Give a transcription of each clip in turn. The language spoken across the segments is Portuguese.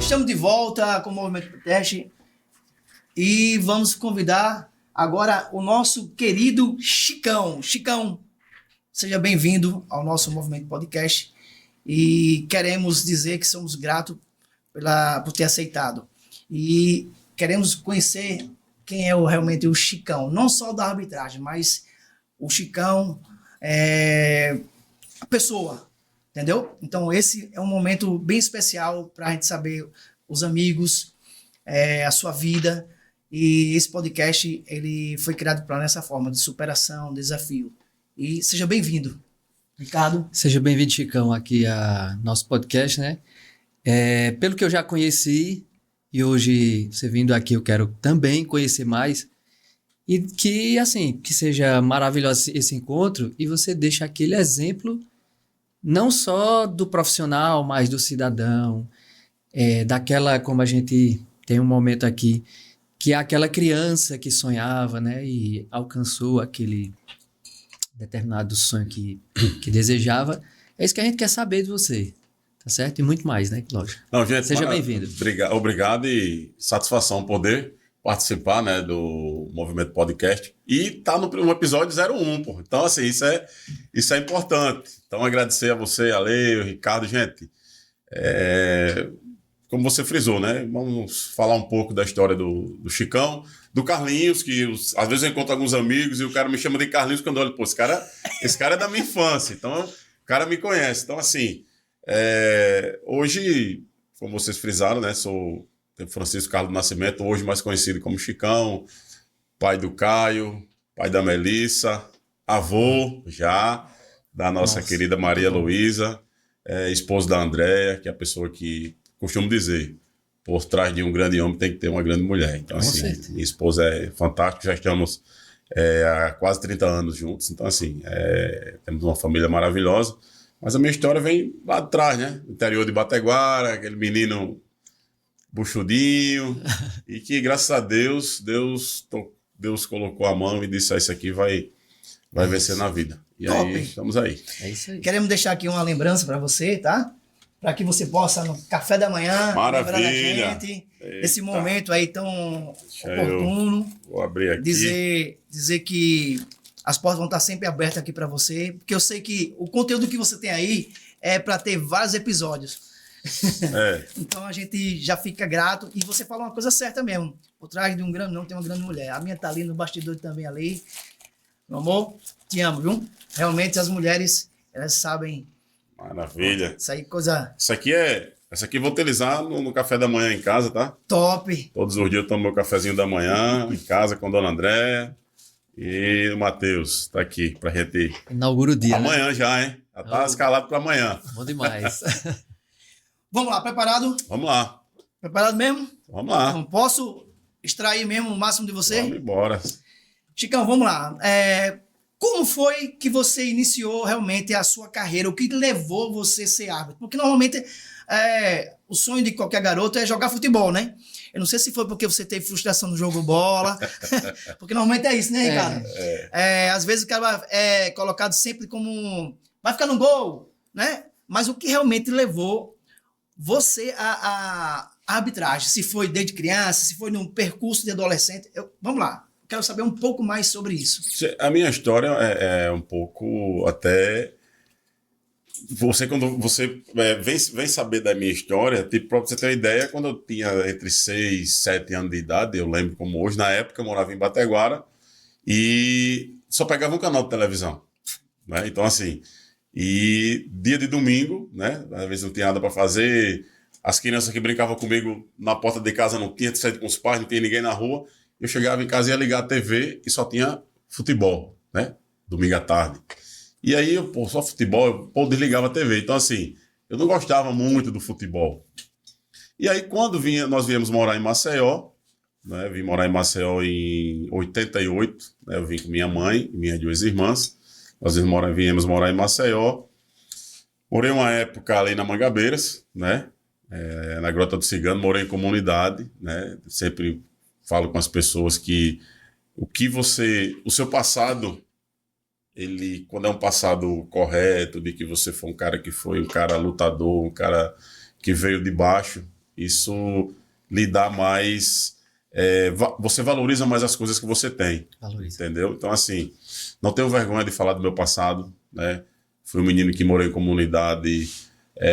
Estamos de volta com o Movimento Podcast e vamos convidar agora o nosso querido Chicão. Chicão, seja bem-vindo ao nosso Movimento Podcast e queremos dizer que somos gratos por ter aceitado. E queremos conhecer quem é realmente o Chicão, não só da arbitragem, mas o Chicão é a pessoa. Entendeu? Então, esse é um momento bem especial para a gente saber os amigos, a sua vida. E esse podcast ele foi criado para nessa forma de superação, desafio. E seja bem-vindo, Ricardo. Seja bem-vindo, Chicão, aqui a nosso podcast, né? Pelo que eu já conheci, e hoje você vindo aqui eu quero também conhecer mais. E que, assim, que seja maravilhoso esse encontro e você deixa aquele exemplo não só do profissional, mas do cidadão, daquela, como a gente tem um momento aqui, que é aquela criança que sonhava, né, e alcançou aquele determinado sonho que desejava. É isso que a gente quer saber de você, tá certo? E muito mais, né, lógico. Não, gente, seja bem-vindo. Obrigado e satisfação poder participar, né, do Movimento Podcast e tá no episódio 01, pô. Então, assim, isso é importante. Então, agradecer a você, a Lei, o Ricardo. Gente, como você frisou, né, vamos falar um pouco da história do Chicão, do Carlinhos, que às vezes eu encontro alguns amigos e o cara me chama de Carlinhos quando eu olho, pô, esse cara é da minha infância, então o cara me conhece. Então, assim, hoje, como vocês frisaram, né, sou Francisco Carlos Nascimento, hoje mais conhecido como Chicão, pai do Caio, pai da Melissa, avô já da nossa querida Maria Luísa, esposa da Andréia, que é a pessoa que costumo dizer, por trás de um grande homem tem que ter uma grande mulher. Então, assim, minha esposa é fantástica, já estamos há quase 30 anos juntos, então, assim, temos uma família maravilhosa, mas a minha história vem lá de trás, né? Interior de Bateguara, aquele menino buchudinho, e que, graças a Deus colocou a mão e disse, isso aqui vai vencer na vida. E top. Aí, estamos aí. É isso aí. Queremos deixar aqui uma lembrança para você, tá? Para que você possa, no café da manhã, maravilha, lembrar da gente, esse momento aí tão oportuno. Vou abrir aqui. Dizer que as portas vão estar sempre abertas aqui para você, porque eu sei que o conteúdo que você tem aí é para ter vários episódios. Então a gente já fica grato. E você fala uma coisa certa mesmo. Por trás de um grande não tem uma grande mulher. A minha tá ali no bastidor também ali. Meu amor, te amo, viu? Realmente as mulheres, elas sabem. Maravilha. Isso aí, coisa. Essa aqui eu vou utilizar no café da manhã em casa, tá? Top. Todos os dias eu tomo meu cafezinho da manhã em casa com a dona Andréia. E o Matheus tá aqui pra gente. Inaugura o dia. Amanhã, né? já, hein? Já tá escalado pra amanhã. Bom demais. Vamos lá, preparado? Vamos lá. Preparado mesmo? Vamos lá. Então, posso extrair mesmo o máximo de você? Vamos embora. Chicão, vamos lá. Como foi que você iniciou realmente a sua carreira? O que levou você a ser árbitro? Porque normalmente o sonho de qualquer garoto é jogar futebol, né? Eu não sei se foi porque você teve frustração no jogo bola, porque normalmente é isso, né, Ricardo? Às vezes o cara é colocado sempre como vai ficar no gol, né? Mas o que realmente levou você a arbitragem? Se foi desde criança, se foi num percurso de adolescente? Vamos lá, quero saber um pouco mais sobre isso. A minha história é um pouco até... Quando você vem saber da minha história, tipo, pra você ter uma ideia, quando eu tinha entre 6 e 7 anos de idade, eu lembro como hoje, na época eu morava em Bateguara e só pegava um canal de televisão, né? Então, assim, e dia de domingo, né? Às vezes não tinha nada para fazer, as crianças que brincavam comigo na porta de casa não tinha saído com os pais, não tinha ninguém na rua, eu chegava em casa e ia ligar a TV e só tinha futebol, né? Domingo à tarde. E aí, só futebol, eu desligava a TV. Então, assim, eu não gostava muito do futebol. E aí, quando nós viemos morar em Maceió, né? Vim morar em Maceió em 88, né? Eu vim com minha mãe e minhas 2 irmãs. Nós viemos morar em Maceió. Morei uma época ali na Mangabeiras, né? Na Grota do Cigano, morei em comunidade, né? Sempre falo com as pessoas que o seu passado... Ele, quando é um passado correto, de que você foi um cara que foi um cara lutador, um cara que veio de baixo, Isso lhe dá mais... você valoriza mais as coisas que você tem. Valoriza. Entendeu? Então, assim, não tenho vergonha de falar do meu passado, né? Fui um menino que morei em comunidade,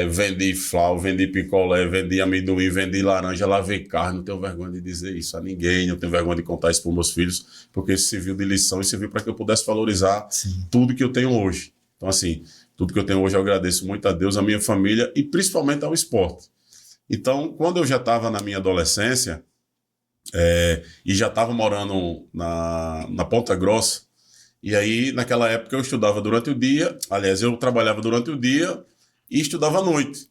vendi flau, vendi picolé, vendi amendoim, vendi laranja, lavei carne. Não tenho vergonha de dizer isso a ninguém, não tenho vergonha de contar isso para os meus filhos, porque isso serviu de lição e serviu para que eu pudesse valorizar tudo que eu tenho hoje. Então, assim, tudo que eu tenho hoje eu agradeço muito a Deus, a minha família e principalmente ao esporte. Então, quando eu já estava na minha adolescência, e já estava morando na Ponta Grossa, e aí naquela época eu estudava durante o dia, aliás, eu trabalhava durante o dia e estudava à noite,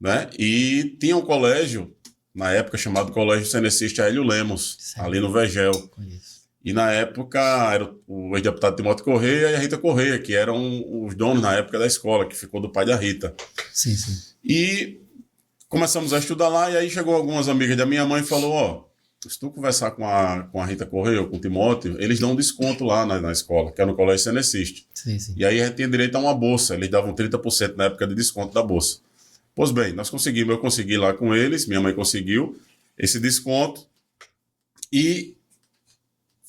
né? E tinha um colégio, na época chamado Colégio Cenecista Hélio Lemos, ali no Vegel. Conheço. E na época era o ex-deputado Timóteo Correia e a Rita Correia, que eram os donos na época da escola, que ficou do pai da Rita. Sim, sim. E começamos a estudar lá, e aí chegou algumas amigas da minha mãe e falou, se tu conversar com a Rita Correia ou com o Timóteo, eles dão um desconto lá na escola, que é no Colégio Cenecista. Sim, sim. E aí a gente tinha direito a uma bolsa, eles davam 30% na época de desconto da bolsa. Pois bem, nós conseguimos, eu consegui lá com eles, minha mãe conseguiu esse desconto, e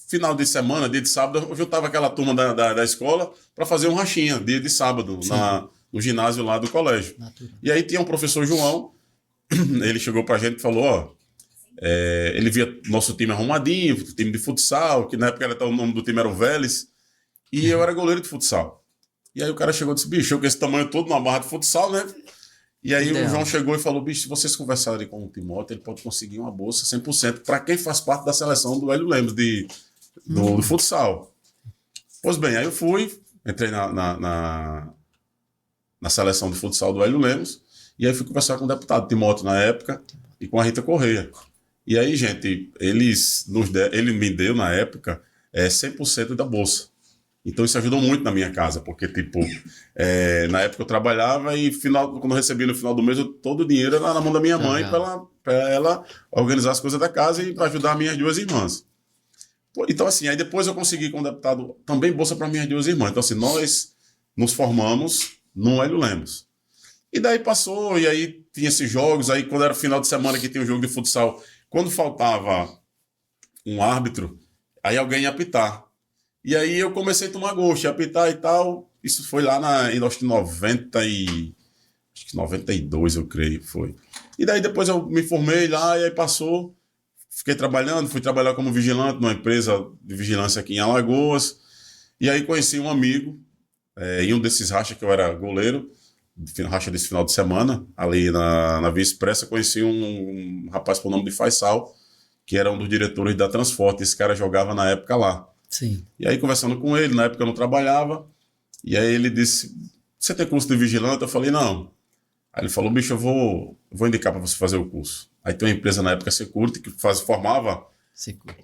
final de semana, dia de sábado, eu juntava aquela turma da escola para fazer um rachinha, dia de sábado, no ginásio lá do colégio. Natural. E aí tinha um professor João, ele chegou pra gente e falou, ele via nosso time arrumadinho, time de futsal, que na época o nome do time era o Vélez, e eu era goleiro de futsal. E aí o cara chegou e disse, bicho, eu com esse tamanho todo numa barra de futsal, né? E aí o João chegou e falou, bicho, se vocês conversarem com o Timóteo, ele pode conseguir uma bolsa 100% para quem faz parte da seleção do Hélio Lemos, do futsal. Pois bem, aí eu fui, entrei na seleção de futsal do Hélio Lemos, e aí fui conversar com o deputado Timóteo na época e com a Rita Correia. E aí, gente, ele me deu na época 100% da bolsa. Então isso ajudou muito na minha casa, porque tipo, na época eu trabalhava e quando eu recebia no final do mês, todo o dinheiro era na mão da minha mãe para ela organizar as coisas da casa e para ajudar minhas duas irmãs. Então assim, aí depois eu consegui com o deputado também bolsa para minhas duas irmãs. Então assim, nós nos formamos no Hélio Lemos. E daí passou, e aí tinha esses jogos, aí quando era final de semana que tinha um jogo de futsal, quando faltava um árbitro, aí alguém ia apitar. E aí eu comecei a tomar gosto, a apitar e tal. Isso foi lá em 92, eu creio, foi. E daí depois eu me formei lá, e aí passou. Fiquei trabalhando, fui trabalhar como vigilante numa empresa de vigilância aqui em Alagoas. E aí conheci um amigo, em um desses rachas que eu era goleiro, racha desse final de semana, ali na Via Expressa, conheci um rapaz por nome de Faisal, que era um dos diretores da Transporte. Esse cara jogava na época lá. Sim. E aí, conversando com ele, na época eu não trabalhava, e aí ele disse, você tem curso de vigilante? Eu falei, não. Aí ele falou, bicho, eu vou indicar para você fazer o curso. Aí tem uma empresa na época, Security, que formava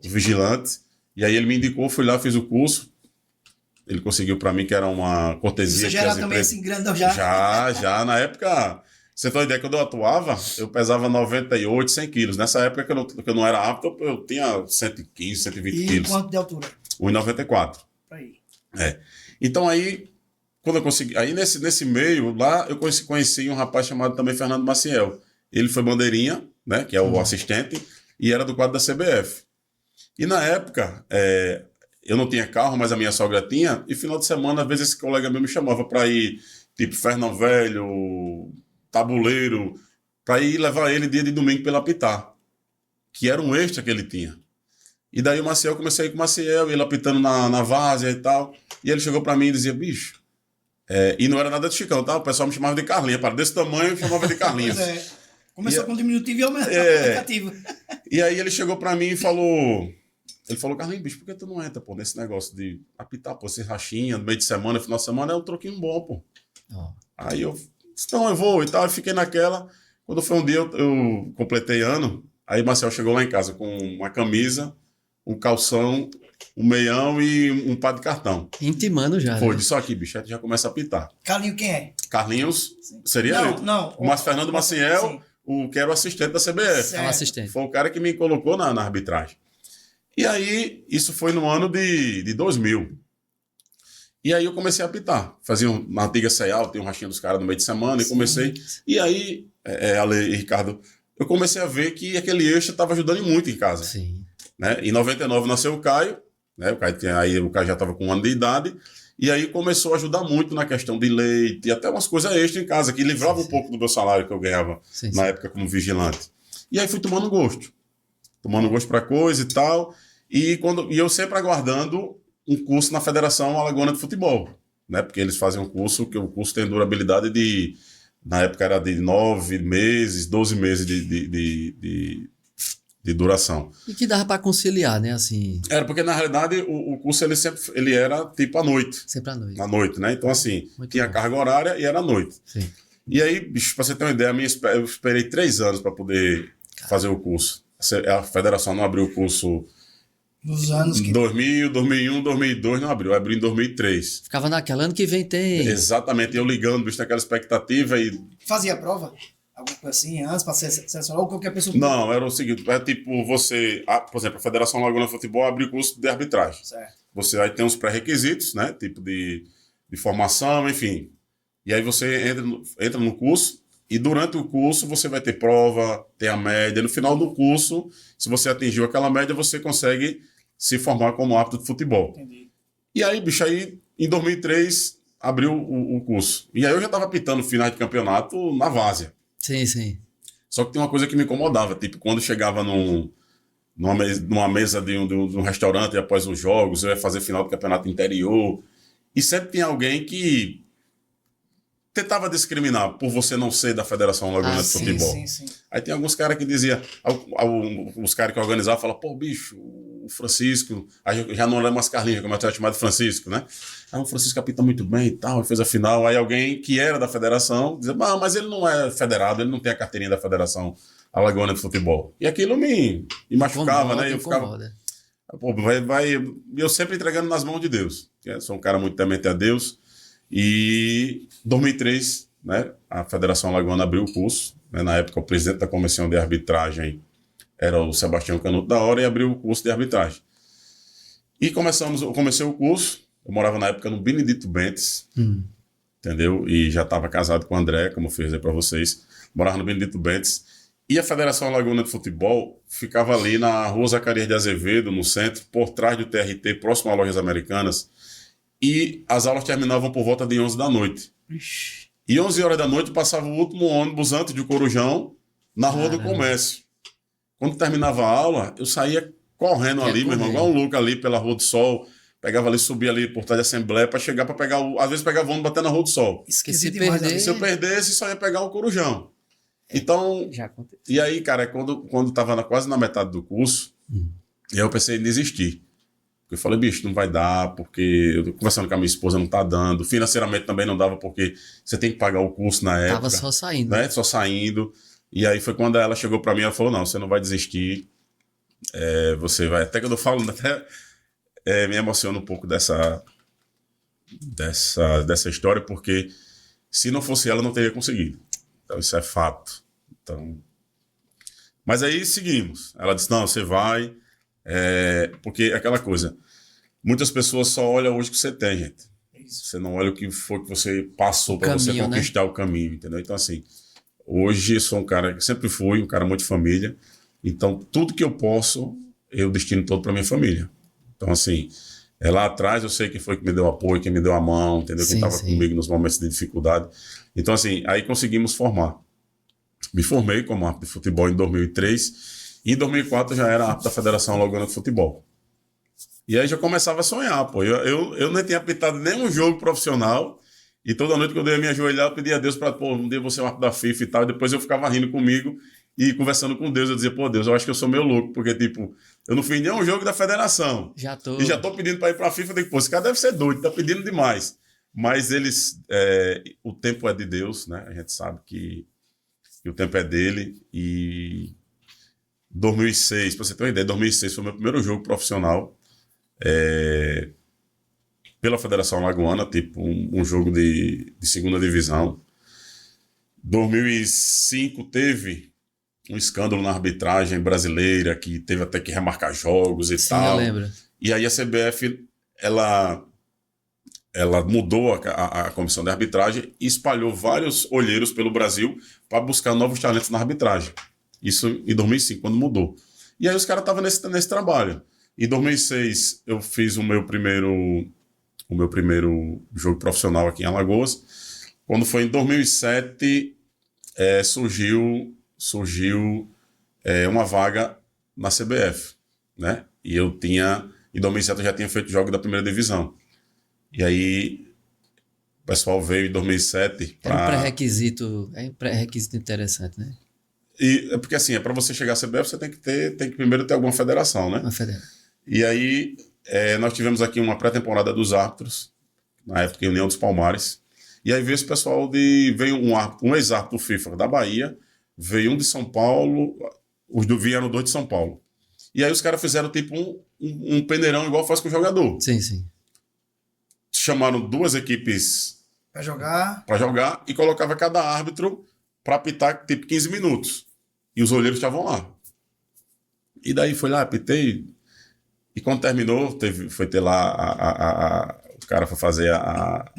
vigilante, e aí ele me indicou, fui lá, fiz o curso. Ele conseguiu para mim, que era uma cortesia. Você já era também assim, grandão já? Já, na época... Você tem uma ideia, quando eu atuava, eu pesava 98, 100 quilos. Nessa época que eu não era apto, eu tinha 115, 120 quilos. E quanto de altura? 1,94. Aí. Então aí, quando eu consegui... Aí nesse meio, lá, eu conheci um rapaz chamado também Fernando Maciel. Ele foi bandeirinha, né, que é o assistente, e era do quadro da CBF. E na época, eu não tinha carro, mas a minha sogra tinha, e final de semana, às vezes esse colega meu me chamava para ir, tipo, Fernão Velho, Tabuleiro, para ir levar ele dia de domingo pela apitar, que era um extra que ele tinha. E daí o Maciel, comecei a ir com o Maciel, ele apitando na várzea e tal, e ele chegou para mim e dizia, bicho, e não era nada de Chicão, tá? O pessoal me chamava de Carlinha, para desse tamanho eu chamava de Carlinhos. Começou com diminutivo e aumentou o aplicativo. E aí ele chegou para mim e falou, Carlinhos, bicho, por que tu não entra, pô, nesse negócio de apitar, pô, esse rachinha, no meio de semana, final de semana, é um troquinho bom, pô. Aí eu, então eu vou e tal, eu fiquei naquela. Quando foi um dia, eu completei ano, aí Marcel chegou lá em casa com uma camisa, um calção, um meião e um par de cartão. Intimando já. Foi, né? disse aqui, bicho, a gente já começa a apitar. Carlinho quem é? Carlinhos, seria ele? Não. O Fernando Maciel, que era o assistente da CBF. É um assistente. Foi o cara que me colocou na arbitragem. E aí, isso foi no ano de 2000. E aí eu comecei a apitar. Fazia na antiga CEAL, tem um rachinho dos caras no meio de semana, e comecei. E aí, Ale e Ricardo, eu comecei a ver que aquele extra estava ajudando muito em casa. Sim. Né? Em 99 nasceu o Caio, né? O Caio já estava com 1 ano de idade, e aí começou a ajudar muito na questão de leite, e até umas coisas extras em casa, que livrava um pouco do meu salário que eu ganhava na época como vigilante. E aí fui tomando gosto para coisa e tal, e eu sempre aguardando um curso na Federação Alagoana de Futebol, né? Porque eles fazem um curso, que o curso tem durabilidade na época era de 9 meses, 12 meses de duração. E que dava para conciliar, né? Assim. Era porque, na realidade, o curso ele era tipo à noite. Sempre à noite. À noite, né? Então, assim, Muito tinha bom. carga horária e era à noite. Sim. E aí, bicho, pra você ter uma ideia, eu esperei 3 anos para poder fazer o curso. A federação não abriu o curso Nos anos em que... 2000, 2001, 2002, não abriu. Abriu em 2003. Ficava naquela, ano que vem tem. Exatamente. Eu ligando, bicho, naquela expectativa e... Fazia prova? Alguma coisa assim, antes, para ser selecionado, ou qualquer pessoa... Não, era o seguinte, é tipo você... por exemplo, a Federação Alagoana de Futebol abriu curso de arbitragem. Certo. Você aí tem uns pré-requisitos, né? Tipo de formação, enfim. E aí você entra no curso e durante o curso você vai ter prova, tem a média. No final do curso, se você atingiu aquela média, você consegue se formar como árbitro de futebol. Entendi. E aí, bicho, aí em 2003 abriu o curso. E aí eu já estava apitando finais de campeonato na várzea. Sim, sim. Só que tem uma coisa que me incomodava, tipo, quando chegava numa mesa de um restaurante após os jogos, eu ia fazer final do campeonato interior, e sempre tinha alguém que tentava discriminar por você não ser da Federação Alagoana de sim, Futebol. Sim. Aí tem alguns caras que diziam, os caras que organizavam falavam, pô, bicho, o Francisco, aí já não é mais Carlinhos, como eu tinha chamado de Francisco, né? Aí o Francisco apita muito bem e tal, ele fez a final. Aí alguém que era da federação dizia, mas ele não é federado, ele não tem a carteirinha da Federação Alagoana de Futebol. E aquilo me machucava, né? E eu ficava, pô, eu sempre entregando nas mãos de Deus. Eu sou um cara muito temente a Deus. E em 2003, né, a Federação Alagoana abriu o curso. Né, na época, o presidente da comissão de arbitragem era o Sebastião Canuto da Hora e abriu o curso de arbitragem. E eu comecei o curso. Eu morava na época no Benedito Bentes, entendeu? E já estava casado com o André, como eu fiz dizer para vocês. Morava no Benedito Bentes. E a Federação Alagoana de Futebol ficava ali na Rua Zacarias de Azevedo, no centro, por trás do TRT, próximo a Lojas Americanas. E as aulas terminavam por volta de 11 da noite. Ixi. E 11 horas da noite passava o último ônibus antes de Corujão, na Rua do Comércio. Quando terminava a aula, eu saía correndo ali, meu irmão, igual um louco ali pela Rua do Sol. Pegava ali, subia ali por trás da Assembleia para chegar para pegar às vezes pegava o ônibus bater na Rua do Sol. Esqueci se demais. perder- Se eu perdesse, só ia pegar o Corujão. Então, Já aconteceu. e aí, cara, quando tava quase na metade do curso, eu pensei em desistir. Eu falei, bicho, não vai dar, porque eu tô conversando com a minha esposa, não tá dando. Financeiramente também não dava, porque você tem que pagar o curso na época. Tava só saindo. Né? Só saindo. E aí foi quando ela chegou pra mim, ela falou, não, você não vai desistir. Você vai... Até que eu falo, até me emociona um pouco dessa história, porque se não fosse ela, eu não teria conseguido. Então isso é fato. Então... Mas aí seguimos. Ela disse, não, você vai... porque aquela coisa, muitas pessoas só olham hoje o que você tem, gente. Você não olha o que foi que você passou para você conquistar o caminho, entendeu? Então, assim, hoje eu sou um cara que sempre fui, um cara muito de família. Então, tudo que eu posso, eu destino todo para minha família. Então, assim, lá atrás eu sei quem foi que me deu apoio, quem me deu a mão, entendeu? Quem estava comigo nos momentos de dificuldade. Então, assim, aí conseguimos formar. Me formei como árbitro de futebol em 2003. E em 2004 já era árbitro da Federação Alagoana de Futebol. E aí já começava a sonhar, pô. Eu nem tinha apitado nenhum jogo profissional. E toda noite que eu dei a minha ajoelhar, eu pedia a Deus para, pô, um dia eu vou ser um árbitro da FIFA e tal. E depois eu ficava rindo comigo e conversando com Deus. Eu dizia, pô, Deus, eu acho que eu sou meio louco. Porque, tipo, eu não fiz nenhum jogo da Federação. E já tô pedindo para ir para a FIFA. Eu digo, pô, esse cara deve ser doido, tá pedindo demais. Mas o tempo é de Deus, né? A gente sabe que o tempo é dele. E 2006, para você ter uma ideia, 2006 foi o meu primeiro jogo profissional pela Federação Alagoana, tipo um jogo de segunda divisão. 2005 teve um escândalo na arbitragem brasileira, que teve até que remarcar jogos e tal. Eu lembro. E aí a CBF, ela mudou a comissão de arbitragem e espalhou vários olheiros pelo Brasil para buscar novos talentos na arbitragem. Isso em 2005, quando mudou. E aí os caras estavam nesse trabalho. Em 2006, eu fiz o meu primeiro jogo profissional aqui em Alagoas. Quando foi em 2007, surgiu uma vaga na CBF, né? E em 2007 eu já tinha feito jogo da primeira divisão. E aí o pessoal veio em 2007 É um pré-requisito interessante, né? E é porque assim, para você chegar à CBF, você tem que primeiro ter alguma federação, né? Uma federação. E aí nós tivemos aqui uma pré-temporada dos árbitros, na época em União dos Palmares. E aí veio esse pessoal veio um ex-árbitro FIFA da Bahia, veio um de São Paulo, vieram 2 de São Paulo. E aí os caras fizeram tipo um peneirão igual faz com o jogador. Sim, sim. Chamaram 2 equipes Pra jogar. para jogar e colocava cada árbitro para apitar tipo 15 minutos. E os olheiros estavam lá. E daí foi lá, apitei. E quando terminou, foi ter lá o cara foi fazer a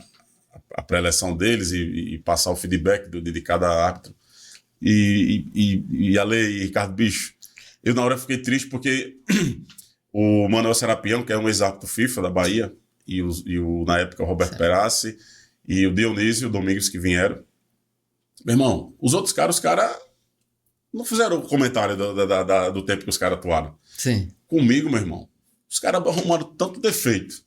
pré-eleção deles e passar o feedback de cada árbitro. E Ale e Ricardo Bicho, eu na hora fiquei triste porque o Manuel Serapião, que é um ex-árbitro FIFA da Bahia, na época o Roberto Perassi e o Dionísio Domingos que vieram. Meu irmão, os outros caras, não fizeram comentário do tempo que os caras atuaram. Sim. Comigo, meu irmão, os caras arrumaram tanto defeito.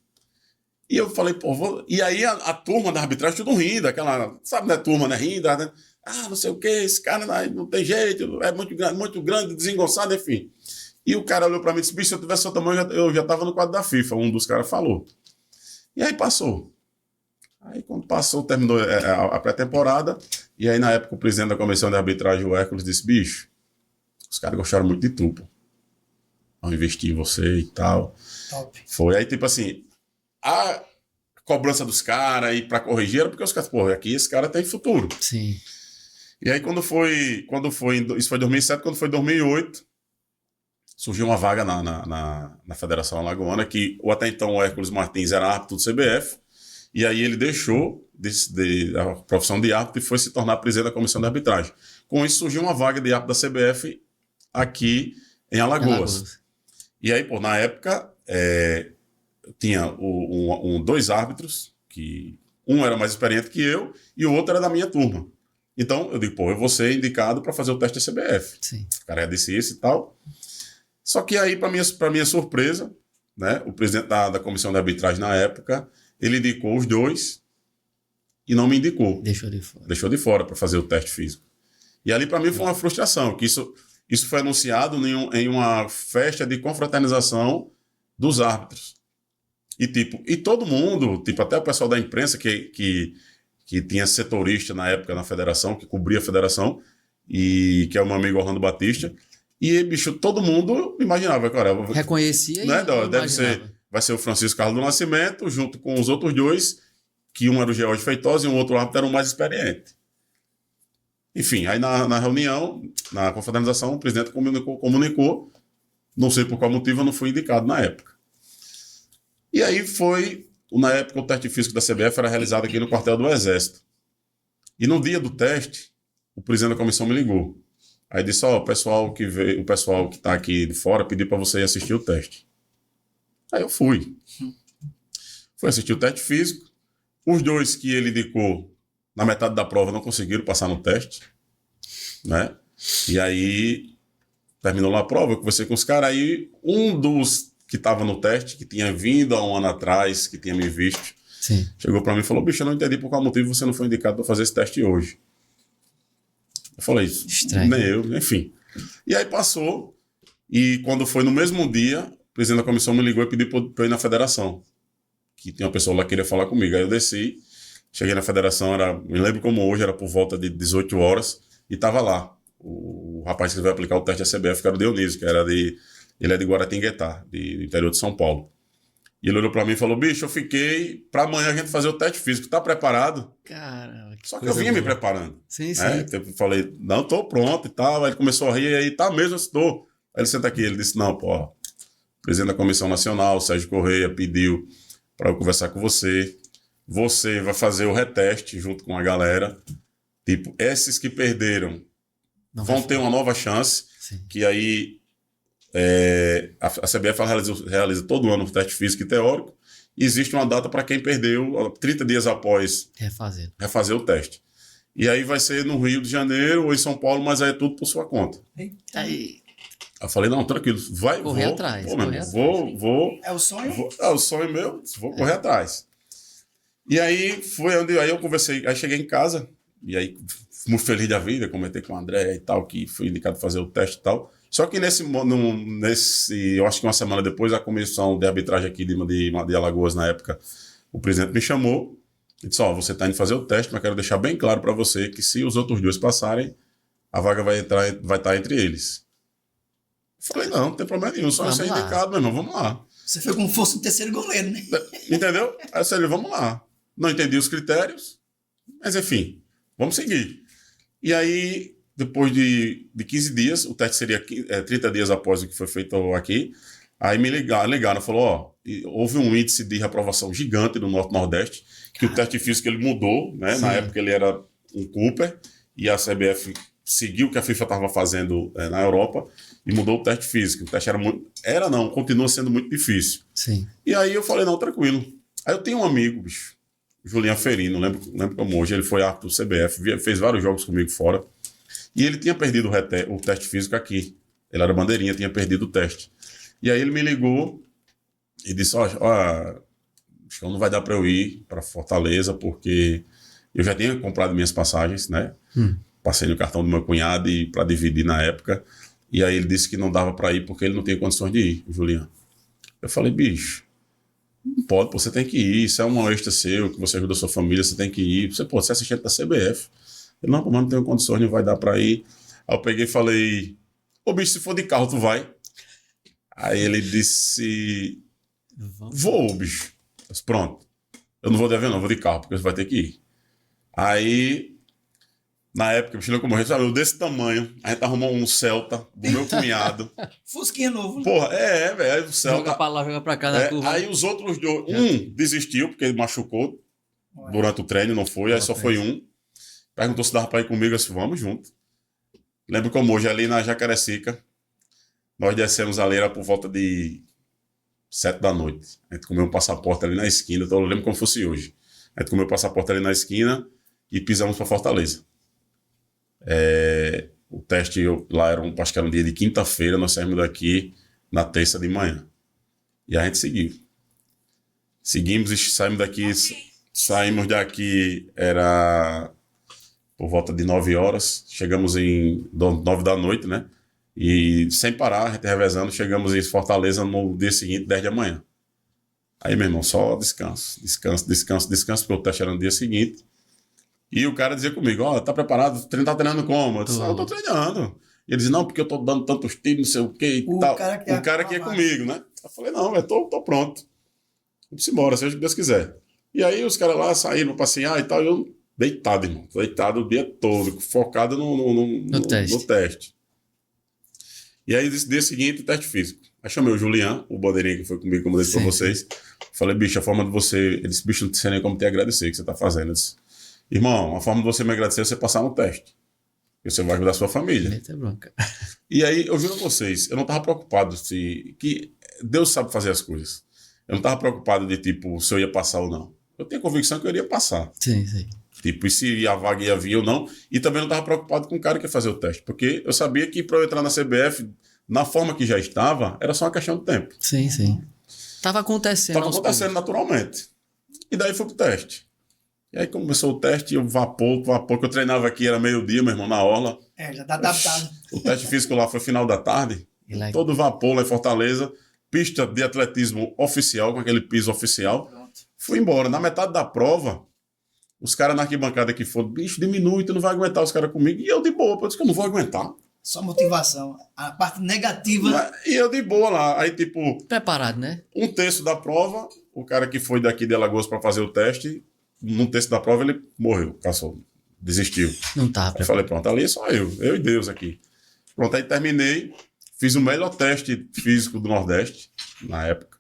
E eu falei, pô, E aí a turma da arbitragem tudo rindo, aquela, sabe, né, turma, né, rindo, né? Não sei o quê, esse cara não tem jeito, é muito grande, desengonçado, enfim. E o cara olhou pra mim e disse, bicho, se eu tivesse seu tamanho, eu já tava no quadro da FIFA, um dos caras falou. E aí passou. Aí quando passou, terminou a pré-temporada, e aí na época o presidente da comissão de arbitragem, o Hércules, disse, bicho, os caras gostaram muito de tu, pô. Vão investir em você e tal. Top. Foi aí, tipo assim, a cobrança dos caras e pra corrigir era porque os caras, pô, aqui esse cara tem futuro. Sim. E aí quando foi isso foi 2007, quando foi 2008, surgiu uma vaga na Federação Alagoana, que até então o Hércules Martins era árbitro do CBF, e aí ele deixou a profissão de árbitro e foi se tornar presidente da comissão de arbitragem. Com isso surgiu uma vaga de árbitro da CBF aqui em Alagoas. E aí, pô, na época, tinha 2 árbitros, que um era mais experiente que eu e o outro era da minha turma. Então, eu digo, pô, eu vou ser indicado para fazer o teste da CBF. Sim. O cara disse isso e tal. Só que aí, para minha surpresa, né, o presidente da comissão de arbitragem na época, ele indicou os 2 e não me indicou. Deixou de fora para fazer o teste físico. E ali, para mim, foi uma frustração, que isso foi anunciado em uma festa de confraternização dos árbitros. E todo mundo, até o pessoal da imprensa que tinha setorista na época na federação, que cobria a federação, e que é o meu amigo Orlando Batista, e, bicho, todo mundo imaginava, cara... Reconhecia né, e vai ser o Francisco Carlos do Nascimento, junto com os outros 2, que um era o George Feitosa e um outro árbitro era o mais experiente. Enfim, aí na reunião, na confraternização, o presidente comunicou, não sei por qual motivo eu não fui indicado na época. E aí na época, o teste físico da CBF era realizado aqui no quartel do Exército. E no dia do teste, o presidente da comissão me ligou. Aí disse, o pessoal que está aqui de fora pediu para você ir assistir o teste. Aí eu fui. Fui assistir o teste físico. Os 2 que ele indicou, na metade da prova, não conseguiram passar no teste, né? E aí, terminou lá a prova, eu conversei com os caras, aí um dos que estava no teste, que tinha vindo há um ano atrás, que tinha me visto, Sim. chegou para mim e falou, bicho, eu não entendi por qual motivo você não foi indicado para fazer esse teste hoje. Eu falei, estranho. Nem eu, enfim. E aí passou, e quando foi no mesmo dia, o presidente da comissão me ligou e pediu para eu ir na federação, que tinha uma pessoa lá que queria falar comigo. Aí eu desci, cheguei na federação, me lembro como hoje, era por volta de 18 horas, e estava lá o rapaz que vai aplicar o teste da CBF, que era o Dionísio, ele é de Guaratinguetá, do interior de São Paulo. E ele olhou pra mim e falou, bicho, eu fiquei pra amanhã a gente fazer o teste físico, tá preparado? Caramba, Só que eu vinha me preparando. Sim, sim. Né? Eu falei, não, tô pronto e tal. Aí ele começou a rir, e aí, tá mesmo, eu estou. Aí ele senta aqui, ele disse, não, pô, o presidente da Comissão Nacional, Sérgio Correia, pediu para eu conversar com você. Você vai fazer o reteste junto com a galera. Tipo, esses que perderam vão ter uma nova chance, Sim. que aí a CBF ela realiza todo ano o teste físico e teórico, e existe uma data para quem perdeu 30 dias após refazer o teste. E aí vai ser no Rio de Janeiro ou em São Paulo, mas aí é tudo por sua conta. Aí, Eu falei, não, tranquilo, correr atrás. Vou. É o sonho? É o sonho meu, vou correr atrás. E aí foi onde aí eu conversei, aí cheguei em casa, e aí muito feliz da vida, comentei com o André e tal, que foi indicado fazer o teste e tal. Só que nesse, eu acho que uma semana depois, a comissão de arbitragem aqui de Alagoas, na época, o presidente me chamou e disse, você está indo fazer o teste, mas quero deixar bem claro para você que se os outros 2 passarem, a vaga vai estar entre eles. Falei, não tem problema nenhum, só isso é indicado, meu irmão, vamos lá. Você foi como se fosse o terceiro goleiro, né? Entendeu? Aí eu falei, vamos lá. Não entendi os critérios, mas enfim, vamos seguir. E aí, depois de 15 dias, o teste seria 30 dias após o que foi feito aqui, aí me ligaram, falou, houve um índice de reprovação gigante no Norte-Nordeste, que o teste físico ele mudou, né? Na época ele era um Cooper, e a CBF seguiu o que a FIFA estava fazendo na Europa, e mudou o teste físico. O teste continua sendo muito difícil. Sim. E aí eu falei, não, tranquilo. Aí eu tenho um amigo, bicho, Julian Ferino, lembro como hoje, ele foi árbitro do CBF, fez vários jogos comigo fora, e ele tinha perdido o teste físico aqui. Ele era bandeirinha, tinha perdido o teste. E aí ele me ligou e disse, acho que não vai dar para eu ir para Fortaleza, porque eu já tinha comprado minhas passagens, né? Passei no cartão do meu cunhado para dividir na época. E aí ele disse que não dava para ir porque ele não tinha condições de ir, Julian. Eu falei, bicho, não pode, você tem que ir, isso é um extra seu, que você ajuda a sua família, você tem que ir. Você é assistente da CBF. Eu, não, mas não tenho condições, não vai dar para ir. Aí eu peguei e falei, bicho, se for de carro, tu vai? Aí ele disse, vou, bicho. Eu disse, pronto, eu não vou de avião, não, vou de carro, porque você vai ter que ir. Aí... Na época, o bicho como eu desse tamanho, a gente arrumou um Celta do meu cunhado. Fusquinha novo. Porra, velho, o Celta. Joga pra lá, joga pra cá na curva. Aí os outros 2, desistiu, porque ele machucou durante o treino, não foi, aí só foi um. Perguntou se dava pra ir comigo, eu disse, vamos junto. Lembro como hoje, ali na Jacarecica, nós descemos ali, era por volta de 7 da noite. A gente comeu um passaporte ali na esquina, então eu lembro como fosse hoje. A gente comeu o passaporte ali na esquina e pisamos pra Fortaleza. O teste lá acho que era um dia de quinta-feira, nós saímos daqui na terça de manhã. E a gente seguiu. Seguimos e saímos daqui, era por volta de 9 horas, chegamos em 9 da noite, né? E sem parar, a gente revezando, chegamos em Fortaleza no dia seguinte, 10 da manhã. Aí, meu irmão, só descanso, porque o teste era no dia seguinte. E o cara dizia comigo, tá preparado? Tá treinando como? Eu disse, eu tô treinando. E ele dizia, não, porque eu tô dando tantos tiros, não sei o quê e tal. O cara que ia comigo, né? Eu falei, não, velho, tô pronto. Vamos embora, seja o que Deus quiser. E aí os caras lá saíram pra passear e tal, e eu deitado, irmão. Deitado o dia todo, focado no teste. E aí, nesse dia seguinte, o teste físico. Aí chamei o Julian, o bandeirinha que foi comigo, como eu disse pra vocês. Falei, bicho, a forma de você... Ele disse, bicho, não sei nem como te agradecer o que você tá fazendo. Eu disse, irmão, a forma de você me agradecer é você passar no teste. E você vai ajudar a sua família. E aí, eu juro a vocês, eu não estava preocupado que Deus sabe fazer as coisas. Eu não estava preocupado de, tipo, se eu ia passar ou não. Eu tenho convicção que eu iria passar. Sim. Tipo, e se a vaga ia vir ou não. E também não estava preocupado com o cara que ia fazer o teste. Porque eu sabia que para eu entrar na CBF, na forma que já estava, era só uma questão de tempo. Sim. Estava acontecendo naturalmente. E daí foi pro teste. E aí começou o teste, eu vapor, que eu treinava aqui, era meio-dia, meu irmão, na orla. Já tá adaptado. O teste físico lá foi final da tarde. Todo vapor lá em Fortaleza. Pista de atletismo oficial, com aquele piso oficial. Pronto. Fui embora. Na metade da prova, os caras na arquibancada que foram, bicho, diminui, tu não vai aguentar os caras comigo. E eu de boa, eu disse que eu não vou aguentar. Só motivação. A parte negativa... E eu de boa lá. Aí, tipo... Preparado, né? Um terço da prova, o cara que foi daqui de Alagoas para fazer o teste... Num terço da prova ele morreu, caçou, desistiu. Não tá. Eu falei, pronto, ali é só eu e Deus aqui. Pronto, aí terminei, fiz o melhor teste físico do Nordeste, na época.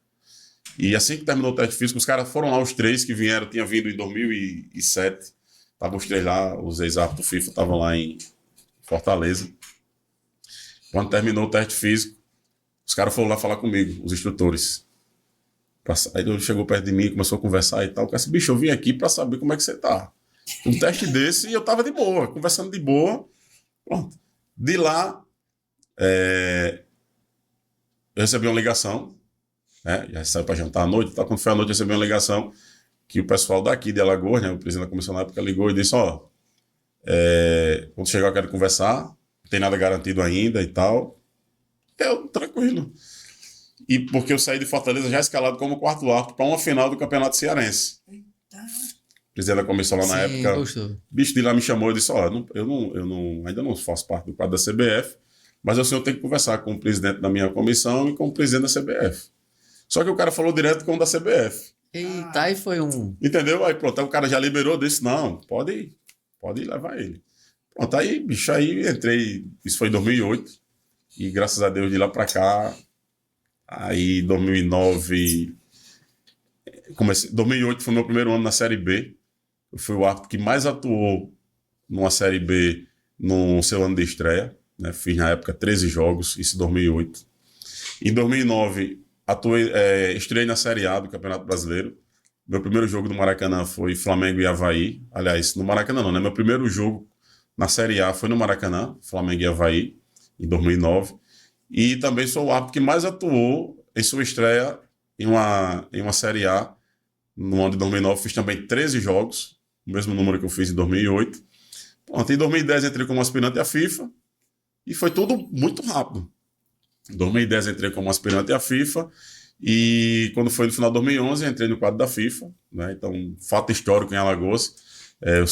E assim que terminou o teste físico, os caras foram lá, os 3 que vieram, tinha vindo em 2007. Estavam os 3 lá, os ex-árbitros FIFA estavam lá em Fortaleza. Quando terminou o teste físico, os caras foram lá falar comigo, os instrutores. Aí ele chegou perto de mim, começou a conversar e tal. Eu disse, bicho, eu vim aqui pra saber como é que você tá. Um teste desse e eu tava de boa, conversando de boa. Pronto. De lá, eu recebi uma ligação, né? Já saiu pra jantar à noite. Tá? Quando foi à noite, eu recebi uma ligação que o pessoal daqui de Alagoas, né? O presidente da comissão na época ligou e disse, quando chegar eu quero conversar, não tem nada garantido ainda e tal. Eu, tranquilo. E porque eu saí de Fortaleza já escalado como quarto árbitro para uma final do Campeonato Cearense. O presidente da comissão lá na época, gostou. bicho de lá me chamou e disse, ainda não faço parte do quadro da CBF, mas o senhor tem que conversar com o presidente da minha comissão e com o presidente da CBF. Só que o cara falou direto com o da CBF. Eita, aí foi um... Entendeu? Aí pronto, aí o cara já liberou, disse, não, pode levar ele. Pronto, aí, bicho, aí entrei, isso foi em 2008, e graças a Deus de lá pra cá, aí 2009, 2008 foi meu primeiro ano na Série B, eu fui o árbitro que mais atuou numa Série B no seu ano de estreia, né? Fiz na época 13 jogos, isso em 2008. Em 2009, estreiei na Série A do Campeonato Brasileiro. Meu primeiro jogo do Maracanã foi Flamengo e Avaí. Aliás, no Maracanã não, né? Meu primeiro jogo na Série A foi no Maracanã, Flamengo e Avaí, em 2009. E também sou o árbitro que mais atuou em sua estreia em uma Série A. No ano de 2009 fiz também 13 jogos, o mesmo número que eu fiz em 2008. Pronto, em 2010 entrei como aspirante à FIFA e foi tudo muito rápido. Em 2010 entrei como aspirante à FIFA e quando foi no final de 2011 entrei no quadro da FIFA, né? Então, fato histórico em Alagoas.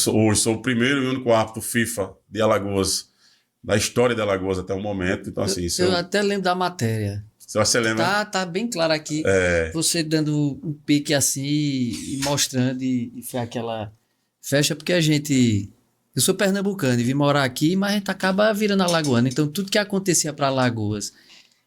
Hoje sou o primeiro e único árbitro FIFA de Alagoas, da história de Alagoas até o momento. Então, assim, eu até lembro da matéria. Você lembra? Tá bem claro aqui. Você dando um pique assim e mostrando e foi aquela festa, porque eu sou pernambucano e vim morar aqui, mas a gente acaba virando alagoano. Então, tudo que acontecia para Alagoas,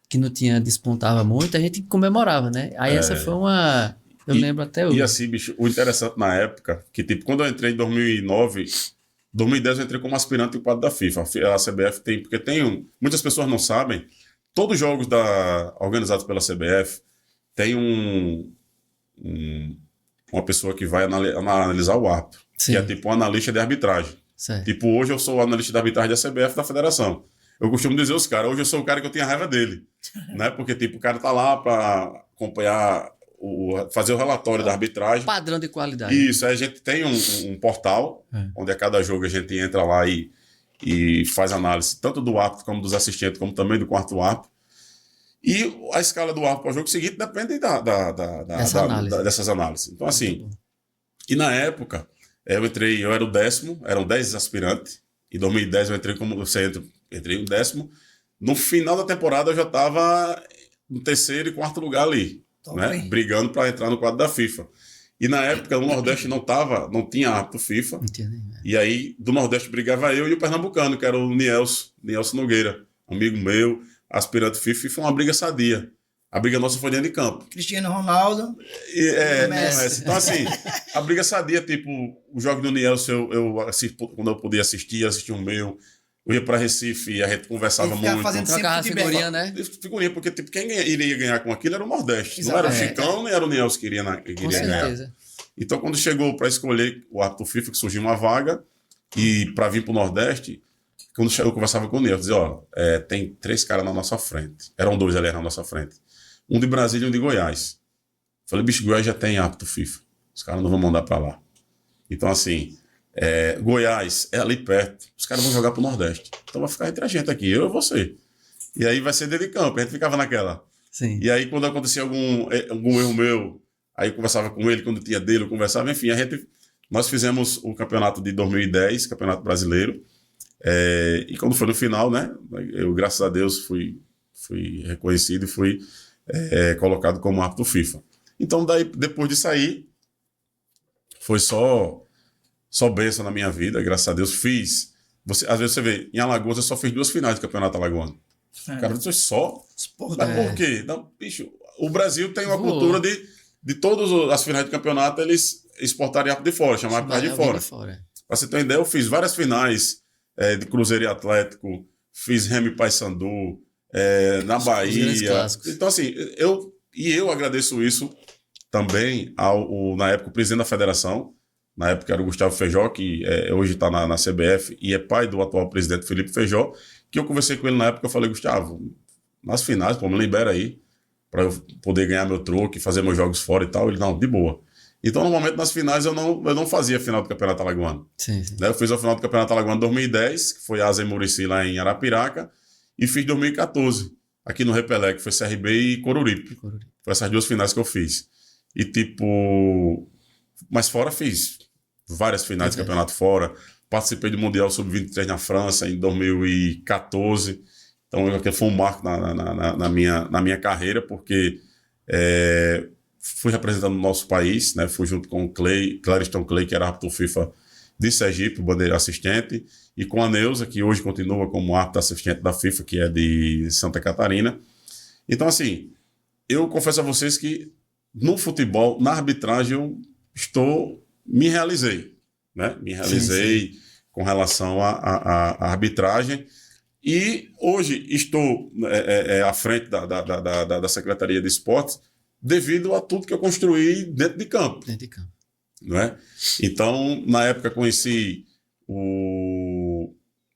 que não despontava muito, a gente comemorava, né? Aí essa foi uma... Eu lembro até hoje. E assim, bicho, o interessante na época, que tipo, quando eu entrei em 2009, 2010 eu entrei como aspirante em quadro da FIFA. A CBF tem, porque muitas pessoas não sabem, todos os jogos organizados pela CBF tem uma pessoa que vai analisar o árbitro, Sim. que é tipo um analista de arbitragem. Certo. Tipo, hoje eu sou o analista de arbitragem da CBF da federação. Eu costumo dizer aos caras, hoje eu sou o cara que eu tinha raiva dele. Né? Porque tipo, o cara tá lá para acompanhar, fazer o relatório da arbitragem. Padrão de qualidade. Isso, aí a gente tem um portal, onde a cada jogo a gente entra lá e faz análise, tanto do árbitro como dos assistentes, como também do quarto árbitro. E a escala do árbitro para o jogo seguinte depende dessas análises. Então, assim, e na época, eu era o 10º, eram 10 aspirantes. Em 2010 eu entrei como centro, entrei o 10º. No final da temporada eu já estava no 3º e 4º lugar ali, né? Brigando para entrar no quadro da FIFA. E na época o Nordeste não tinha árbitro FIFA. Entendi. E aí do Nordeste brigava eu e o pernambucano, que era o Nielson Nogueira, amigo meu, aspirante FIFA, e foi uma briga sadia. A briga nossa foi dentro de campo. Cristiano Ronaldo. Messi. Então, assim, a briga sadia, tipo, o jogo do Nielson, eu assisto, quando eu podia assistir o meu. Eu ia para Recife e a gente conversava muito. Trocava figurinha, né? Figurinha, porque tipo, quem iria ganhar com aquilo era o Nordeste. Exato. Não era o Chicão, nem era o Nielson que iria Com certeza. ganhar. Então, quando chegou para escolher o árbitro FIFA, que surgiu uma vaga, e para vir para o Nordeste, quando eu conversava com o Nielson, dizia, tem 3 caras na nossa frente. Eram 2 ali na nossa frente. Um de Brasília e um de Goiás. Falei, bicho, Goiás já tem árbitro FIFA. Os caras não vão mandar para lá. Então, assim, Goiás é ali perto. Os caras vão jogar pro Nordeste. Então vai ficar entre a gente aqui, eu e você. E aí vai ser dentro de campo. A gente ficava naquela. Sim. E aí, quando acontecia algum erro meu, aí eu conversava com ele, quando tinha dele, eu conversava. Enfim, nós fizemos o campeonato de 2010, Campeonato Brasileiro. E quando foi no final, né? Eu, graças a Deus, fui reconhecido e fui colocado como árbitro FIFA. Então, daí, depois de sair, foi só bênção na minha vida, graças a Deus. Às vezes você vê, em Alagoas eu só fiz 2 finais de campeonato alagoano. Cara, você só? Mas por quê? Não, bicho, o Brasil tem uma cultura de todas as finais de campeonato eles exportarem árbitro de fora, chamar árbitro de fora. Pra você ter uma ideia, eu fiz várias finais de Cruzeiro e Atlético, fiz Remy Paysandu, na Os grandes Bahia. clássicos. Então, assim, eu agradeço isso também na época, o presidente da federação, na época era o Gustavo Feijó, que hoje está na CBF e é pai do atual presidente Felipe Feijó, que eu conversei com ele na época, eu falei, Gustavo, nas finais, pô, me libera aí, para eu poder ganhar meu troco e fazer meus jogos fora e tal. Ele, não, de boa. Então, normalmente, nas finais, eu não fazia a final do Campeonato Alagoano. Sim, sim. Né? Eu fiz a final do Campeonato Alagoano em 2010, que foi Asa e Murici lá em Arapiraca, e fiz 2014, aqui no Repelé, que foi CRB e Coruripe. Foi essas duas finais que eu fiz. E tipo... Mas fora fiz várias finais de campeonato fora. Participei do Mundial Sub-23 na França em 2014. Então, aquele foi um marco na minha carreira, porque fui representando o nosso país, né? Fui junto com o Clariston Clay, que era árbitro FIFA de Sergipe, bandeira assistente, e com a Neuza, que hoje continua como árbitro assistente da FIFA, que é de Santa Catarina. Então, assim, eu confesso a vocês que no futebol, na arbitragem, eu me realizei, né? Me realizei sim. Com relação à arbitragem. E hoje estou à frente da Secretaria de Esportes devido a tudo que eu construí dentro de campo. Dentro de campo. Não é? Então, na época, conheci o